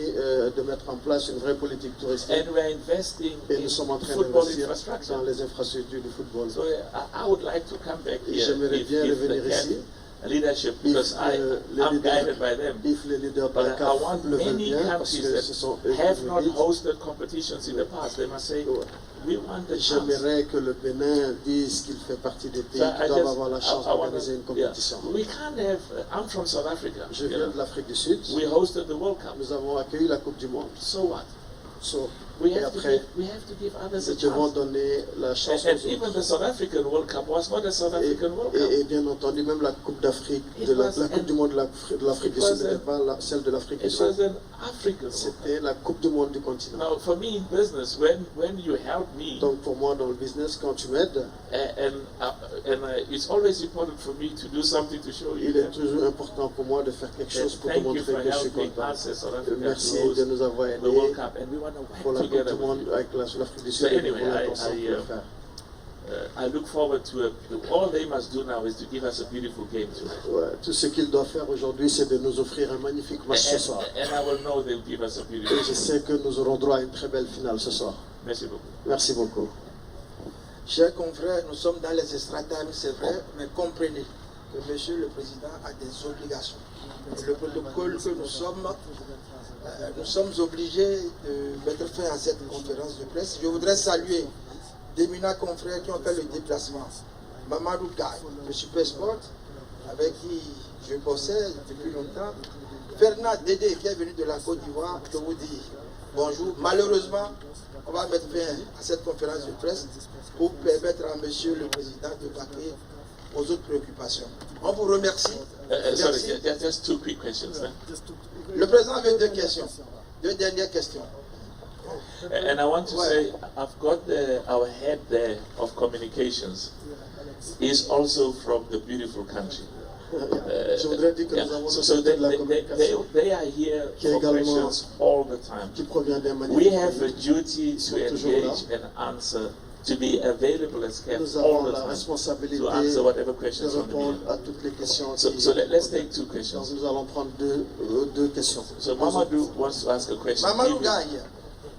Speaker 2: de mettre en place une vraie politique touristique.
Speaker 1: and we are investing
Speaker 2: Et
Speaker 1: in
Speaker 2: nous sommes en train
Speaker 1: football
Speaker 2: d'investir
Speaker 1: infrastructure.
Speaker 2: dans les infrastructures du football.
Speaker 1: So I would like to come back
Speaker 2: Et
Speaker 1: here
Speaker 2: j'aimerais
Speaker 1: if
Speaker 2: bien
Speaker 1: the
Speaker 2: revenir ici.
Speaker 1: leadership, because I'm guided by them.
Speaker 2: If les leaders de
Speaker 1: But
Speaker 2: la
Speaker 1: I
Speaker 2: CAF
Speaker 1: want
Speaker 2: le veulent
Speaker 1: many
Speaker 2: bien, parce
Speaker 1: countries
Speaker 2: que ce sont eux
Speaker 1: that
Speaker 2: qui
Speaker 1: have
Speaker 2: le
Speaker 1: not
Speaker 2: disent.
Speaker 1: hosted competitions in the past. They must say, we want the chance.
Speaker 2: J'aimerais que le Bénin dise qu'il fait partie des pays
Speaker 1: So
Speaker 2: qui
Speaker 1: I
Speaker 2: doivent
Speaker 1: just-
Speaker 2: avoir la chance
Speaker 1: I wanna-
Speaker 2: d'organiser une compétition.
Speaker 1: yeah. We can't have. I'm from South Africa.
Speaker 2: Je
Speaker 1: you
Speaker 2: viens
Speaker 1: know.
Speaker 2: de l'Afrique du Sud.
Speaker 1: We hosted the World Cup.
Speaker 2: Nous avons accueilli la Coupe du Monde.
Speaker 1: So what?
Speaker 2: So,
Speaker 1: We
Speaker 2: et
Speaker 1: have,
Speaker 2: après,
Speaker 1: we have to give others a
Speaker 2: nous devons
Speaker 1: chance.
Speaker 2: donner la chance
Speaker 1: And
Speaker 2: aux
Speaker 1: even
Speaker 2: autres.
Speaker 1: the South African World Cup was not a South African World Cup.
Speaker 2: Et bien entendu, même la Coupe d'Afrique,
Speaker 1: It
Speaker 2: la
Speaker 1: was
Speaker 2: Coupe du Monde de l'Afrique du
Speaker 1: it was
Speaker 2: Sud n'était pas celle de l'Afrique du
Speaker 1: It
Speaker 2: Sud.
Speaker 1: was an African World Cup.
Speaker 2: C'était la Coupe du Monde du continent.
Speaker 1: Now, for me in business, when you help me,
Speaker 2: Donc pour moi, dans le business, quand tu m'aides,
Speaker 1: it's always important for me to do something to show you
Speaker 2: il est
Speaker 1: that.
Speaker 2: toujours important pour moi de faire quelque chose pour te
Speaker 1: Thank you
Speaker 2: montrer
Speaker 1: for
Speaker 2: que je suis
Speaker 1: helping
Speaker 2: content.
Speaker 1: us as South Africa
Speaker 2: Merci
Speaker 1: to host
Speaker 2: de nous avoir
Speaker 1: the World
Speaker 2: aidés
Speaker 1: Cup, and we want to
Speaker 2: pour
Speaker 1: work
Speaker 2: la Coupe
Speaker 1: together
Speaker 2: du
Speaker 1: with
Speaker 2: Monde
Speaker 1: you.
Speaker 2: avec l'Afrique du
Speaker 1: So
Speaker 2: Sud.
Speaker 1: anyway,
Speaker 2: Pour l'ensemble pour le faire.
Speaker 1: I look forward to all they must do now is to give us a beautiful game tonight.
Speaker 2: Ouais, tout ce qu'ils doivent faire aujourd'hui, c'est de nous offrir un magnifique match ce soir.
Speaker 1: And I will know they'll give us a beautiful
Speaker 2: Et je
Speaker 1: game.
Speaker 2: sais que nous aurons droit à une très belle finale ce soir.
Speaker 1: Merci beaucoup.
Speaker 2: Merci beaucoup.
Speaker 3: Chers confrères, nous sommes dans les extra-times, c'est vrai, mais comprenez que Monsieur le Président a des obligations. Et le protocole que nous sommes obligés de mettre fin à cette conférence de presse. Je voudrais saluer d'éminents confrères qui ont fait le déplacement. Mamadou Gaye, de Super Sport, avec qui je bossais depuis longtemps. Fernand Dédé, qui est venu de la Côte d'Ivoire, je vous dis bonjour. Malheureusement, on va mettre fin à cette conférence de presse pour permettre à Monsieur le Président de vaquer aux autres préoccupations. On vous remercie.
Speaker 1: Sorry,
Speaker 3: Merci.
Speaker 1: just two quick questions.
Speaker 3: Le Président avait deux questions, deux dernières questions.
Speaker 1: And I want to say, I've got our head there of communications is also from the beautiful country.
Speaker 2: Je voudrais dire que nous avons
Speaker 1: So
Speaker 2: le de la communication
Speaker 1: they are here
Speaker 2: qui est
Speaker 1: for
Speaker 2: également
Speaker 1: questions all the time.
Speaker 2: qui provient d'un
Speaker 1: We
Speaker 2: magnifique
Speaker 1: have a
Speaker 2: pays.
Speaker 1: duty to
Speaker 2: Toujours là.
Speaker 1: engage and answer to be available as CAF
Speaker 2: Nous
Speaker 1: all
Speaker 2: avons
Speaker 1: the
Speaker 2: la
Speaker 1: time
Speaker 2: responsabilité
Speaker 1: to answer whatever
Speaker 2: de
Speaker 1: questions from the
Speaker 2: répondre
Speaker 1: media.
Speaker 2: à toutes les questions.
Speaker 1: So let's take two
Speaker 2: Donc
Speaker 1: questions.
Speaker 2: nous allons prendre deux questions.
Speaker 1: So Mamadou wants to ask a question.
Speaker 3: Mamadou Gaye,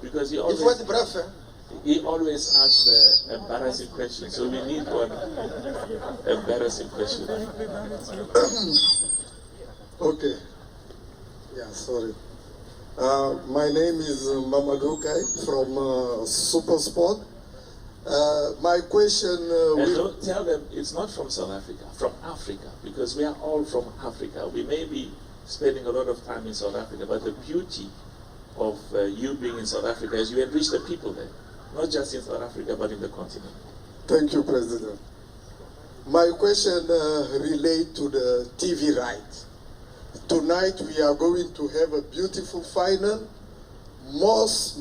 Speaker 1: Because he
Speaker 3: il faut être bref. Hein.
Speaker 1: always asks embarrassing questions. So we need one embarrassing question.
Speaker 8: Okay. Yeah, sorry. My name is Mamadou Gaye from Super Sport. My question
Speaker 1: And don't tell them it's not from South Africa, from Africa, because we are all from Africa. We may be spending a lot of time in South Africa, but the beauty of you being in South Africa is you enrich the people there, not just in South Africa, but in the continent.
Speaker 8: Thank you, President. My question relates to the TV rights. Tonight we are going to have a beautiful final.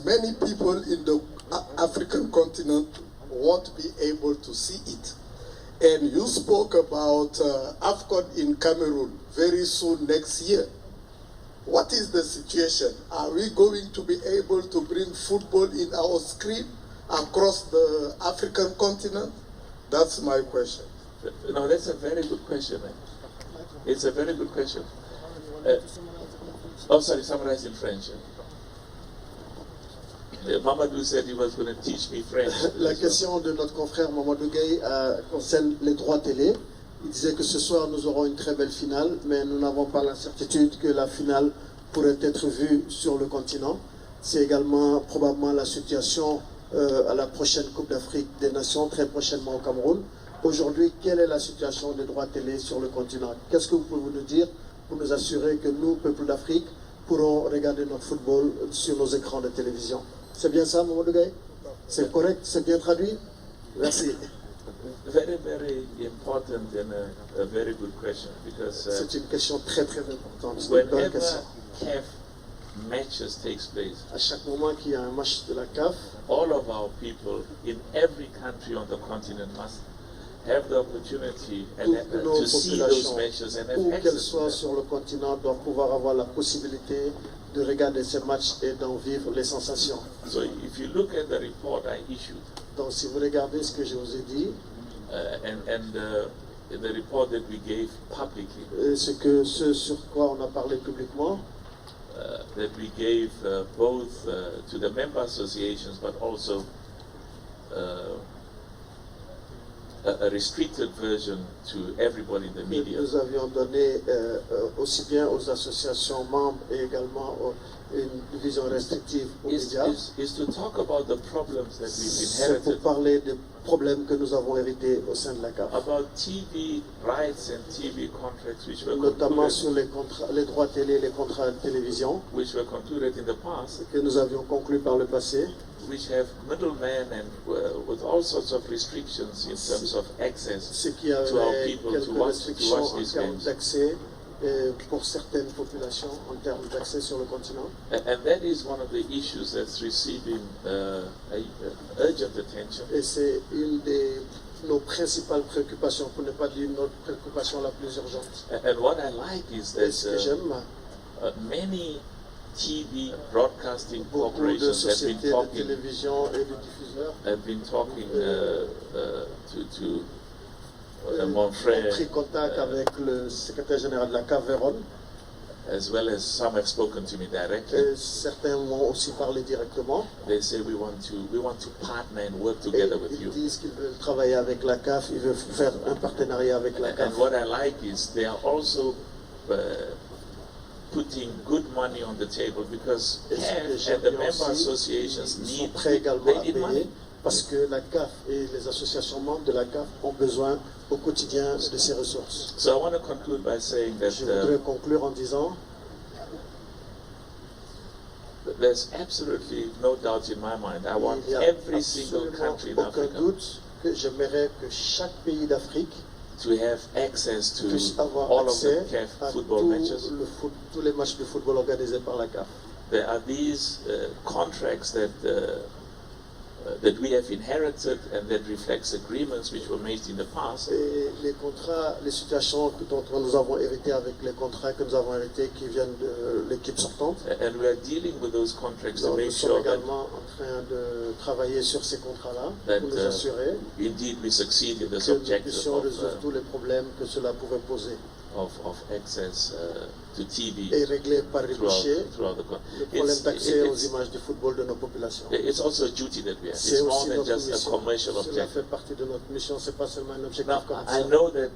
Speaker 8: Many people in the African continent won't be able to see it. And you spoke about AFCON in Cameroon very soon next year. What is the situation? Are we going to be able to bring football in our screen across the African continent? That's my question.
Speaker 1: No, that's a very good question. It's a very good question. Summarize in French. Mamadou said he was going to teach me French.
Speaker 2: La question de notre confrère Mamadou Gaye concerne les droits télé. Il disait que ce soir nous aurons une très belle finale, mais nous n'avons pas la certitude que la finale pourrait être vue sur le continent. C'est également probablement la situation à la prochaine Coupe d'Afrique des Nations, très prochainement au Cameroun. Aujourd'hui, quelle est la situation des droits télé sur le continent? Qu'est-ce que vous pouvez nous dire pour nous assurer que nous, peuple d'Afrique, pourrons regarder notre football sur nos écrans de télévision? C'est bien ça, Mamadou Gaye? C'est correct? C'est bien traduit? Merci.
Speaker 1: Very, very important and a very good question, because
Speaker 2: c'est une question très très importante. C'est une bonne
Speaker 1: whenever
Speaker 2: question.
Speaker 1: CAF matches takes place,
Speaker 2: À chaque moment qu'il y a un match de la CAF,
Speaker 1: all of our people in every country on the continent must have the opportunity and
Speaker 2: toutes nos
Speaker 1: to see those
Speaker 2: populations,
Speaker 1: matches and
Speaker 2: où
Speaker 1: have
Speaker 2: qu'elles
Speaker 1: access to
Speaker 2: soient
Speaker 1: them.
Speaker 2: sur le continent, doivent pouvoir avoir la possibilité de regarder ces matchs et d'en vivre les sensations.
Speaker 1: So if you look at the report I issued,
Speaker 2: Donc si vous regardez ce que je vous ai dit,
Speaker 1: and the report that we gave publicly,
Speaker 2: ce sur quoi on a parlé publiquement,
Speaker 1: that we gave both to the member associations, but also a restricted version to everybody in the media.
Speaker 2: nous avions donné aussi bien aux associations membres et également une vision restrictive aux médias.
Speaker 1: Is to talk about the problems that we've
Speaker 2: C'est pour
Speaker 1: inherited
Speaker 2: parler des problèmes que nous avons hérités au sein de la CAF.
Speaker 1: about TV rights and TV contracts which were
Speaker 2: Notamment
Speaker 1: concluded,
Speaker 2: sur les droits télé et les contrats de télévision
Speaker 1: which were concluded in the past,
Speaker 2: que nous avions conclus par le passé,
Speaker 1: which have middlemen and with all sorts of restrictions in terms of access
Speaker 2: ce qui
Speaker 1: to our
Speaker 2: avait
Speaker 1: people
Speaker 2: quelques
Speaker 1: to watch
Speaker 2: restrictions en
Speaker 1: these
Speaker 2: termes
Speaker 1: games.
Speaker 2: d'accès pour certaines populations en termes d'accès sur le continent.
Speaker 1: And that is one of the issues that's receiving urgent attention.
Speaker 2: Et c'est une de nos principales préoccupations, pour ne pas dire notre préoccupation la plus urgente.
Speaker 1: And what I like is
Speaker 2: Et ce que
Speaker 1: that
Speaker 2: j'aime,
Speaker 1: many TV broadcasting
Speaker 2: beaucoup de
Speaker 1: corporations
Speaker 2: sociétés de télévision et de diffuseurs
Speaker 1: have been talking to mon
Speaker 2: ont
Speaker 1: frère,
Speaker 2: pris contact avec le secrétaire général de la CAF, Véron,
Speaker 1: as well as some have spoken to me directly.
Speaker 2: et certains m'ont aussi parlé directement.
Speaker 1: They say we want to partner and work
Speaker 2: Et
Speaker 1: together with
Speaker 2: ils
Speaker 1: you.
Speaker 2: disent qu'ils veulent travailler avec la CAF, ils veulent faire un partenariat avec la CAF.
Speaker 1: And what I like is they are also putting good money on the table, because
Speaker 2: Et ce que
Speaker 1: CAF
Speaker 2: j'aime
Speaker 1: and the
Speaker 2: bien
Speaker 1: member
Speaker 2: aussi,
Speaker 1: associations
Speaker 2: ils sont
Speaker 1: need
Speaker 2: prêts également à
Speaker 1: money.
Speaker 2: payer parce que la CAF et les associations membres de la CAF ont besoin au quotidien de ces ressources.
Speaker 1: So I want to conclude by saying that
Speaker 2: Je voudrais conclure en disant
Speaker 1: there's absolutely no doubt in my mind. I want
Speaker 2: il n'y a
Speaker 1: every single
Speaker 2: absolument
Speaker 1: country in
Speaker 2: aucun
Speaker 1: Africa
Speaker 2: doute que j'aimerais que chaque pays d'Afrique
Speaker 1: to have access to
Speaker 2: puisse avoir
Speaker 1: all of
Speaker 2: accès
Speaker 1: the CAF
Speaker 2: à
Speaker 1: football matches.
Speaker 2: tous les matchs de football organisés par la CAF.
Speaker 1: There are these contracts that that we have inherited and that reflects agreements which were made in the past.
Speaker 2: Et les contrats, les situations dont nous avons hérité avec les contrats que nous avons hérités qui viennent de l'équipe sortante.
Speaker 1: And we are dealing with those contracts to
Speaker 2: Donc,
Speaker 1: make
Speaker 2: nous sommes
Speaker 1: sure that,
Speaker 2: également en train de travailler sur ces contrats-là pour nous assurer
Speaker 1: indeed we succeed in this
Speaker 2: que nous
Speaker 1: objective
Speaker 2: puissions résoudre tous les problèmes que cela pouvait poser.
Speaker 1: of access to TV
Speaker 2: Et régler par ricochet
Speaker 1: throughout the
Speaker 2: le problème d'accès aux images du football de nos populations.
Speaker 1: It's also a duty that we have.
Speaker 2: C'est
Speaker 1: It's more
Speaker 2: aussi
Speaker 1: than
Speaker 2: notre
Speaker 1: just a
Speaker 2: mission.
Speaker 1: commercial
Speaker 2: Cela
Speaker 1: objective.
Speaker 2: fait partie de notre mission, c'est pas seulement un objectif
Speaker 1: Now, I
Speaker 2: commercial.
Speaker 1: know that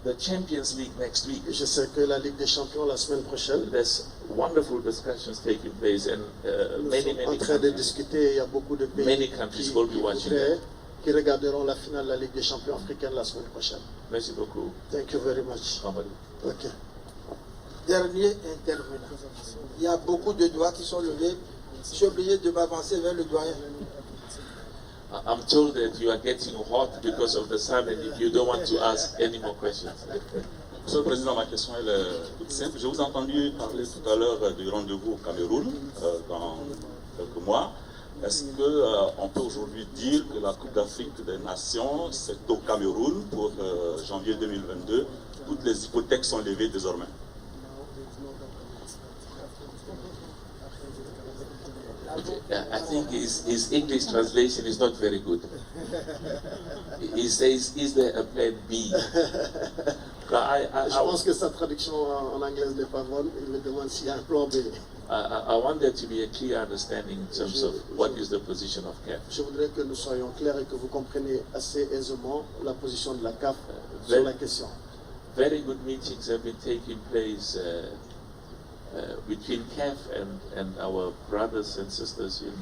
Speaker 1: the Champions League next week,
Speaker 2: Je sais que la Ligue des Champions la semaine prochaine,
Speaker 1: there's wonderful discussions taking place, and
Speaker 2: nous
Speaker 1: many
Speaker 2: sommes en train de
Speaker 1: countries,
Speaker 2: discuter. Il y a beaucoup de pays
Speaker 1: many countries will be watching
Speaker 2: voudraient, qui regarderont la finale de la Ligue des Champions africaine la semaine prochaine.
Speaker 1: Merci beaucoup.
Speaker 2: Thank you very much.
Speaker 1: Somebody.
Speaker 2: Okay.
Speaker 3: Dernier intervenant. Il y a beaucoup de doigts qui sont levés. Je suis obligé de m'avancer vers le doyen.
Speaker 1: I'm told that you are getting hot because of the sun and you don't want to ask any more questions.
Speaker 9: Monsieur le Président, ma question est toute simple. Je vous ai entendu parler tout à l'heure du rendez-vous au Cameroun dans quelques mois. Est-ce qu'on peut aujourd'hui dire que la Coupe d'Afrique des Nations, c'est au Cameroun pour janvier 2022? Toutes les hypothèques sont levées désormais.
Speaker 1: I think his English translation is not very good. He says, is there a plan B?
Speaker 2: Je pense que sa traduction en anglais n'est pas bonne. Il me demande s'il y a un plan B.
Speaker 1: I want there to be a clear understanding in terms of what is the position of CAF.
Speaker 2: Je voudrais que nous soyons clairs et que vous compreniez assez aisément la position de la CAF sur la question.
Speaker 1: Very good meetings have been taking place between CAF and our brothers and sisters in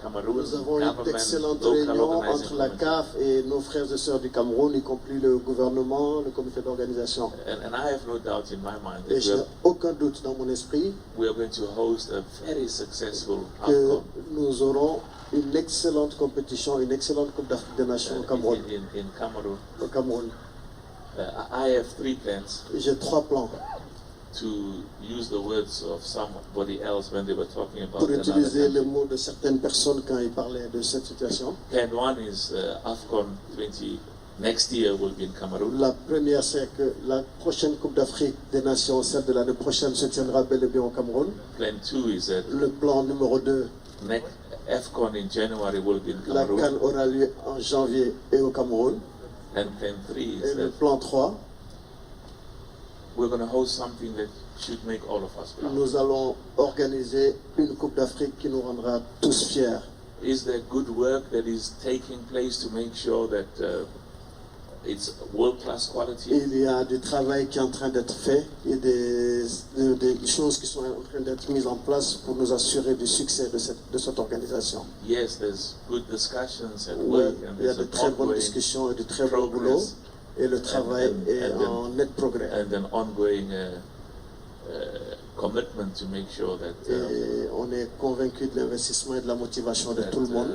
Speaker 1: Cameroon.
Speaker 2: Nous avons eu d'excellentes réunions entre la CAF et nos frères et sœurs du Cameroun, y compris le gouvernement, le comité d'organisation.
Speaker 1: And I have no doubt in my mind
Speaker 2: Et je n'ai aucun doute dans mon esprit
Speaker 1: we are going to host a very successful
Speaker 2: que
Speaker 1: AFCON
Speaker 2: nous aurons une excellente compétition, une excellente Coupe d'Afrique des Nations au Cameroun.
Speaker 1: in Cameroon.
Speaker 2: Au Cameroun.
Speaker 1: I have 3 plans.
Speaker 2: J'ai 3 plans.
Speaker 1: To use the words of somebody else when they were talking about
Speaker 2: Pour utiliser les
Speaker 1: another
Speaker 2: mots de certaines personnes quand ils parlaient de cette situation.
Speaker 1: Plan 1 is AFCON 20 next year will be in Cameroon.
Speaker 2: La première, c'est que la prochaine Coupe d'Afrique des Nations, celle de l'année prochaine, se tiendra bel et bien au Cameroun.
Speaker 1: Plan 2 is that
Speaker 2: Le plan numéro 2,
Speaker 1: next AFCON in January will be in
Speaker 2: la
Speaker 1: Cameroon.
Speaker 2: CAN aura lieu en janvier et au Cameroun.
Speaker 1: And plan 3
Speaker 2: Et
Speaker 1: is
Speaker 2: le
Speaker 1: that
Speaker 2: plan 3,
Speaker 1: we're going to host something that should make all of us proud.
Speaker 2: nous allons organiser une Coupe d'Afrique qui nous rendra tous fiers.
Speaker 1: Is there good work that is taking place to make sure that it's world-class quality?
Speaker 2: Il y a du travail qui est en train d'être fait, il y a des choses qui sont en train d'être mises en place pour nous assurer du succès de cette organisation.
Speaker 1: Yes, there's good discussions at
Speaker 2: Oui,
Speaker 1: work and
Speaker 2: il y a
Speaker 1: there's
Speaker 2: de
Speaker 1: an
Speaker 2: très bonnes
Speaker 1: ongoing
Speaker 2: discussions et de très bon boulot, et le travail est en net progrès.
Speaker 1: and an ongoing commitment to make sure that
Speaker 2: Et on est convaincu de l'investissement et de la motivation de tout le monde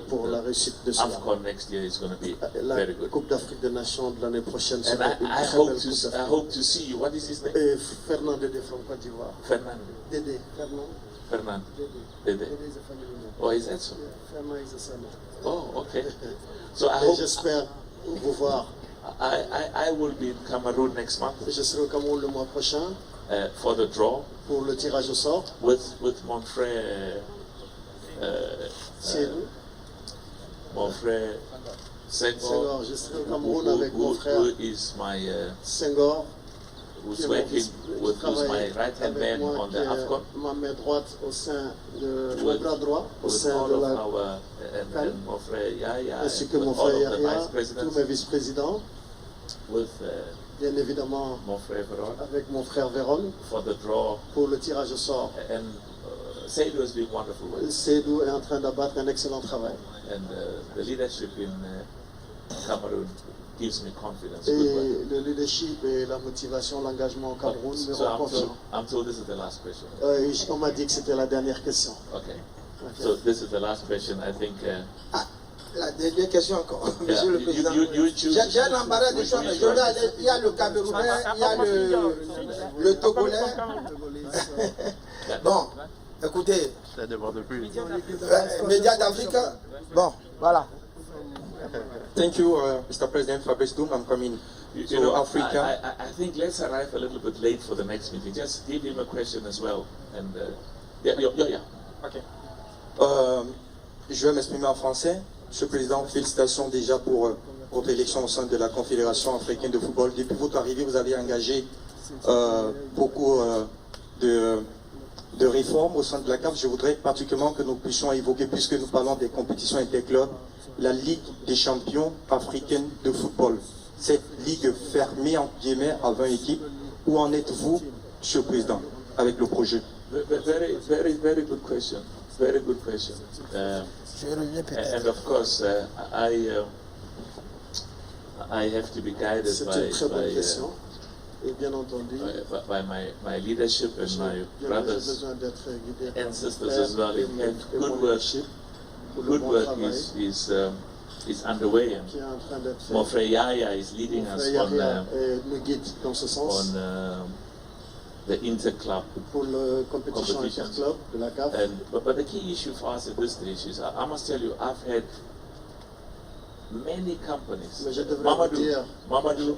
Speaker 2: pour la réussite de cela.
Speaker 1: AFCON next year is going to be
Speaker 2: La
Speaker 1: very good.
Speaker 2: Coupe d'Afrique des Nations de l'année prochaine
Speaker 1: And
Speaker 2: sera une
Speaker 1: I
Speaker 2: très
Speaker 1: hope
Speaker 2: belle Coupe
Speaker 1: I
Speaker 2: d'Afrique.
Speaker 1: hope to see you. What is his name?
Speaker 2: Et Fernand Dédé from Côte d'Ivoire.
Speaker 1: Fernand.
Speaker 2: Dédé, Fernand
Speaker 1: Fernand.
Speaker 2: Dédé.
Speaker 1: Dede.
Speaker 2: Dédé is a family name.
Speaker 1: Oh, is that so?
Speaker 2: Yeah, Fernand is a son.
Speaker 1: Oh, okay. So I
Speaker 2: Et
Speaker 1: hope
Speaker 2: j'espère vous voir.
Speaker 1: I will be in Cameroon next month
Speaker 2: Je serai au Cameroun le mois prochain
Speaker 1: for the draw
Speaker 2: pour le tirage au sort.
Speaker 1: with mon frère
Speaker 2: Cédou.
Speaker 1: mon frère Senghor,
Speaker 2: Senghor, je serai au Cameroun avec mon frère
Speaker 1: who is my
Speaker 2: Senghor,
Speaker 1: who's
Speaker 2: qui est
Speaker 1: working
Speaker 2: mon-
Speaker 1: with
Speaker 2: qui
Speaker 1: who's my
Speaker 2: travaille
Speaker 1: right hand
Speaker 2: avec
Speaker 1: man
Speaker 2: moi,
Speaker 1: on
Speaker 2: qui
Speaker 1: the
Speaker 2: est
Speaker 1: AFCON.
Speaker 2: ma main droite au sein de mon
Speaker 1: With-
Speaker 2: bras droit au
Speaker 1: With
Speaker 2: sein
Speaker 1: all
Speaker 2: de
Speaker 1: of
Speaker 2: la
Speaker 1: our and mon frère Yaya,
Speaker 2: ainsi
Speaker 1: and
Speaker 2: que
Speaker 1: with
Speaker 2: mon
Speaker 1: all
Speaker 2: frère
Speaker 1: of the
Speaker 2: Yahya,
Speaker 1: vice presidents,
Speaker 2: tous mes vice-présidents,
Speaker 1: with
Speaker 2: bien évidemment
Speaker 1: mon frère Veron
Speaker 2: avec mon frère Véron
Speaker 1: for the draw,
Speaker 2: pour le tirage au sort.
Speaker 1: and Seydou is doing wonderful work,
Speaker 2: Cédou est en train d'abattre un excellent travail.
Speaker 1: and the leadership in Cameroon gives me confidence.
Speaker 2: Et
Speaker 1: Good work.
Speaker 2: le leadership et la motivation, l'engagement au Cameroun me
Speaker 1: So
Speaker 2: rend confiant.
Speaker 1: I'm told this is the last question.
Speaker 2: On m'a dit que c'était la dernière question.
Speaker 1: Okay.
Speaker 2: Ok.
Speaker 1: So this is the last question. I think.
Speaker 3: Ah, la dernière question encore,
Speaker 1: Yeah,
Speaker 3: Monsieur le Président.
Speaker 1: you choose.
Speaker 3: J'ai un embarras de choix, mais je vais aller. Il y a le Camerounais, il y a le Togolais. Bon, écoutez, Médias d'Afrique, bon, Voilà.
Speaker 10: Thank you, Mr. President. Fabrice Doum, I'm coming to Africa.
Speaker 1: I think let's arrive a little bit late for the next meeting. Just give him a question as well. And yeah.
Speaker 10: Okay. Je vais m'exprimer en français. Monsieur le Président, félicitations déjà pour votre élection au sein de la Confédération africaine de football. Depuis votre arrivée, vous avez engagé beaucoup de réformes au sein de la CAF. Je voudrais particulièrement que nous puissions évoquer, puisque nous parlons des compétitions interclubs, la Ligue des champions africaine de football. Cette ligue fermée en guillemets à 20 équipes, où en êtes-vous, Monsieur le Président, avec le projet?
Speaker 1: Very good question. Very good question. And of course, I have to be guided by my leadership and my brothers and sisters as well. And good work is underway. And Mofre Yaya is leading us on the interclub competitions. But the key issue for us at this stage is, I must tell you, I've had many companies. Mamadou,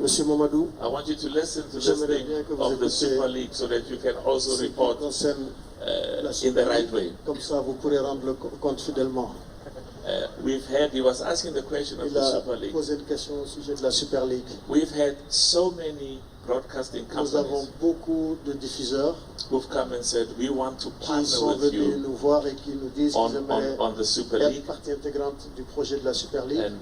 Speaker 2: Monsieur Mamadou,
Speaker 1: I want you to listen to this thing of the Super League so that you can also report in the right way.
Speaker 2: Comme ça, vous pourrez rendre le compte fidèlement.
Speaker 1: He was asking the question of the Super League.
Speaker 2: Il a posé une question au sujet de la Super League.
Speaker 1: We've had so many broadcasting companies.
Speaker 2: Nous avons beaucoup de diffuseurs
Speaker 1: who've come and said, we want to
Speaker 2: qui
Speaker 1: partner
Speaker 2: sont
Speaker 1: with
Speaker 2: venus
Speaker 1: you
Speaker 2: nous voir et qui nous disent qu'ils aimeraient
Speaker 1: on the Super League.
Speaker 2: être partie intégrante du projet de la Super League.
Speaker 1: And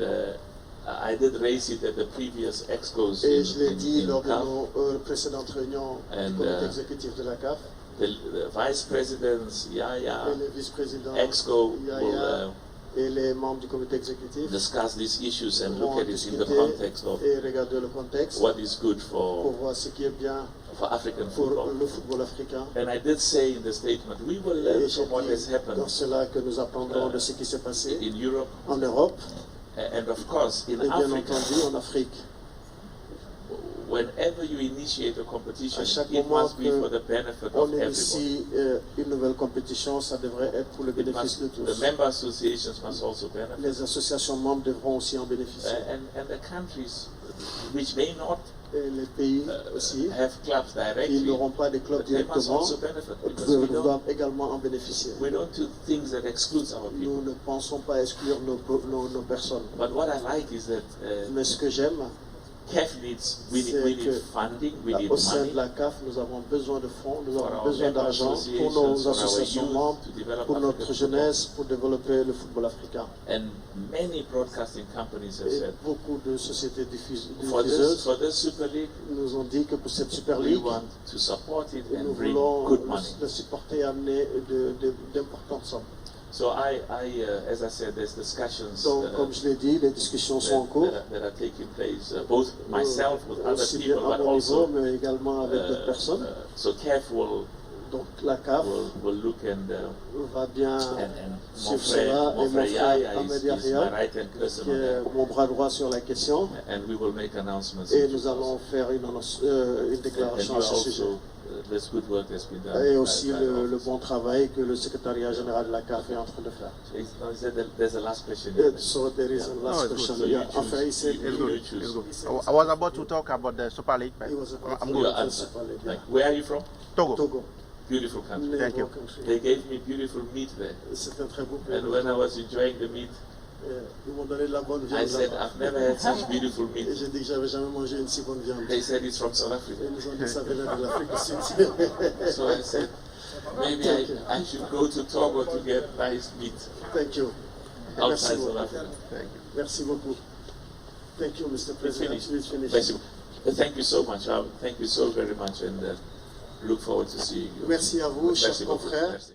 Speaker 1: I did raise it at the previous excos
Speaker 2: Et je l'ai dit lors de
Speaker 1: CAF.
Speaker 2: nos précédentes réunions du comité exécutif de la CAF.
Speaker 1: The vice presidents, Yaya,
Speaker 2: Et les vice-présidents,
Speaker 1: Exco
Speaker 2: Yaya, et les membres du comité exécutif
Speaker 1: discuss these issues and look
Speaker 2: vont
Speaker 1: at it in the
Speaker 2: discuter
Speaker 1: context of
Speaker 2: et regarder le contexte
Speaker 1: what is good
Speaker 2: pour voir ce qui est bien
Speaker 1: for African
Speaker 2: pour
Speaker 1: football.
Speaker 2: le football africain.
Speaker 1: And I did say in the statement, we will
Speaker 2: Et
Speaker 1: learn
Speaker 2: j'ai
Speaker 1: from what has
Speaker 2: dit
Speaker 1: happened
Speaker 2: dans cela que nous apprendrons de ce qui s'est passé
Speaker 1: in Europe,
Speaker 2: en Europe
Speaker 1: and of course in
Speaker 2: et bien
Speaker 1: Africa.
Speaker 2: entendu en Afrique.
Speaker 1: Whenever you initiate a competition,
Speaker 2: À chaque
Speaker 1: it
Speaker 2: moment
Speaker 1: must be for the benefit of
Speaker 2: on
Speaker 1: everybody.
Speaker 2: initie une nouvelle compétition, ça devrait être pour le bénéfice de tous.
Speaker 1: The member associations must also benefit.
Speaker 2: Les associations membres devront aussi en bénéficier.
Speaker 1: And the countries which may not
Speaker 2: Et les pays aussi
Speaker 1: have clubs
Speaker 2: qui
Speaker 1: directly,
Speaker 2: n'auront pas de clubs
Speaker 1: they must
Speaker 2: directement
Speaker 1: also benefit because we
Speaker 2: doivent également en bénéficier.
Speaker 1: don't do things that excludes our people.
Speaker 2: Nous ne pensons pas exclure nos personnes.
Speaker 1: But what I like is that
Speaker 2: Mais ce que j'aime,
Speaker 1: CAF needs, we
Speaker 2: c'est
Speaker 1: need
Speaker 2: que
Speaker 1: funding, we need
Speaker 2: au sein
Speaker 1: money
Speaker 2: de la CAF, nous avons besoin de fonds, nous
Speaker 1: for
Speaker 2: avons
Speaker 1: our
Speaker 2: besoin
Speaker 1: member
Speaker 2: d'argent pour
Speaker 1: associations,
Speaker 2: nos
Speaker 1: for our
Speaker 2: associations
Speaker 1: youth
Speaker 2: membres,
Speaker 1: to develop
Speaker 2: pour notre
Speaker 1: African
Speaker 2: jeunesse, pour développer le football africain.
Speaker 1: football. And many broadcasting companies have
Speaker 2: Et
Speaker 1: said,
Speaker 2: beaucoup de sociétés
Speaker 1: for
Speaker 2: diffuseuses
Speaker 1: this Super League,
Speaker 2: nous ont dit que pour cette Super
Speaker 1: we
Speaker 2: League,
Speaker 1: want to support it
Speaker 2: nous
Speaker 1: and bring
Speaker 2: voulons
Speaker 1: good money.
Speaker 2: le supporter et amener d'importantes sommes.
Speaker 1: So as I said, there's discussions
Speaker 2: Donc, comme je l'ai dit, les discussions sont en cours,
Speaker 1: that are taking place, both myself with other
Speaker 2: aussi bien
Speaker 1: people,
Speaker 2: à
Speaker 1: but
Speaker 2: mon niveau,
Speaker 1: also
Speaker 2: mais également avec d'autres personnes.
Speaker 1: so CAF will
Speaker 2: Donc la CAF
Speaker 1: look and
Speaker 2: va bien
Speaker 1: mon
Speaker 2: suivre cela, et mon
Speaker 1: frère
Speaker 2: frère
Speaker 1: Ahmed
Speaker 2: Ahmed
Speaker 1: Yahya is my
Speaker 2: Yahya,
Speaker 1: right hand person
Speaker 2: qui
Speaker 1: on
Speaker 2: est
Speaker 1: that.
Speaker 2: mon bras droit sur la question,
Speaker 1: And we will make announcements.
Speaker 2: et
Speaker 1: in
Speaker 2: nous
Speaker 1: due
Speaker 2: allons
Speaker 1: course.
Speaker 2: faire une déclaration à ce sujet.
Speaker 1: This good work has been done.
Speaker 2: Et aussi
Speaker 1: by
Speaker 2: le
Speaker 1: office.
Speaker 2: bon travail que le secrétariat général de la CAF est en train de faire.
Speaker 1: There's a last question.
Speaker 2: So there is a last question.
Speaker 1: So you
Speaker 2: Yeah,
Speaker 1: choose.
Speaker 2: enfin, he said
Speaker 1: You choose.
Speaker 6: I was about to talk about the Super League, but
Speaker 2: he was about
Speaker 6: I'm
Speaker 2: to
Speaker 1: Your
Speaker 6: good.
Speaker 1: answer. Like, where are you from?
Speaker 6: Togo.
Speaker 2: Togo.
Speaker 1: Beautiful country.
Speaker 6: Thank you.
Speaker 1: They gave me beautiful meat there.
Speaker 2: C'est un très beau pays.
Speaker 1: And when I was enjoying the meat,
Speaker 2: Ils m'ont donné de la bonne
Speaker 1: I
Speaker 2: viande
Speaker 1: said,
Speaker 2: là-bas.
Speaker 1: I've never had such beautiful
Speaker 2: Et
Speaker 1: meat.
Speaker 2: j'ai dit que j'avais jamais mangé une si bonne viande.
Speaker 1: They said it's from South Africa.
Speaker 2: Et ils nous ont dit que ça venait de l'Afrique du Sud.
Speaker 1: So I said, maybe I should go to Togo to get nice meat
Speaker 2: Thank you. Merci
Speaker 1: outside South
Speaker 2: beaucoup.
Speaker 1: Africa.
Speaker 2: Merci beaucoup. Thank you, Mr.
Speaker 1: It's
Speaker 2: President.
Speaker 1: finished.
Speaker 2: It's finished.
Speaker 1: Merci. Thank you so much. Thank you so very much, and look forward to seeing you.
Speaker 2: Merci à vous, chers
Speaker 1: Merci beaucoup.
Speaker 2: confrères.
Speaker 1: Merci.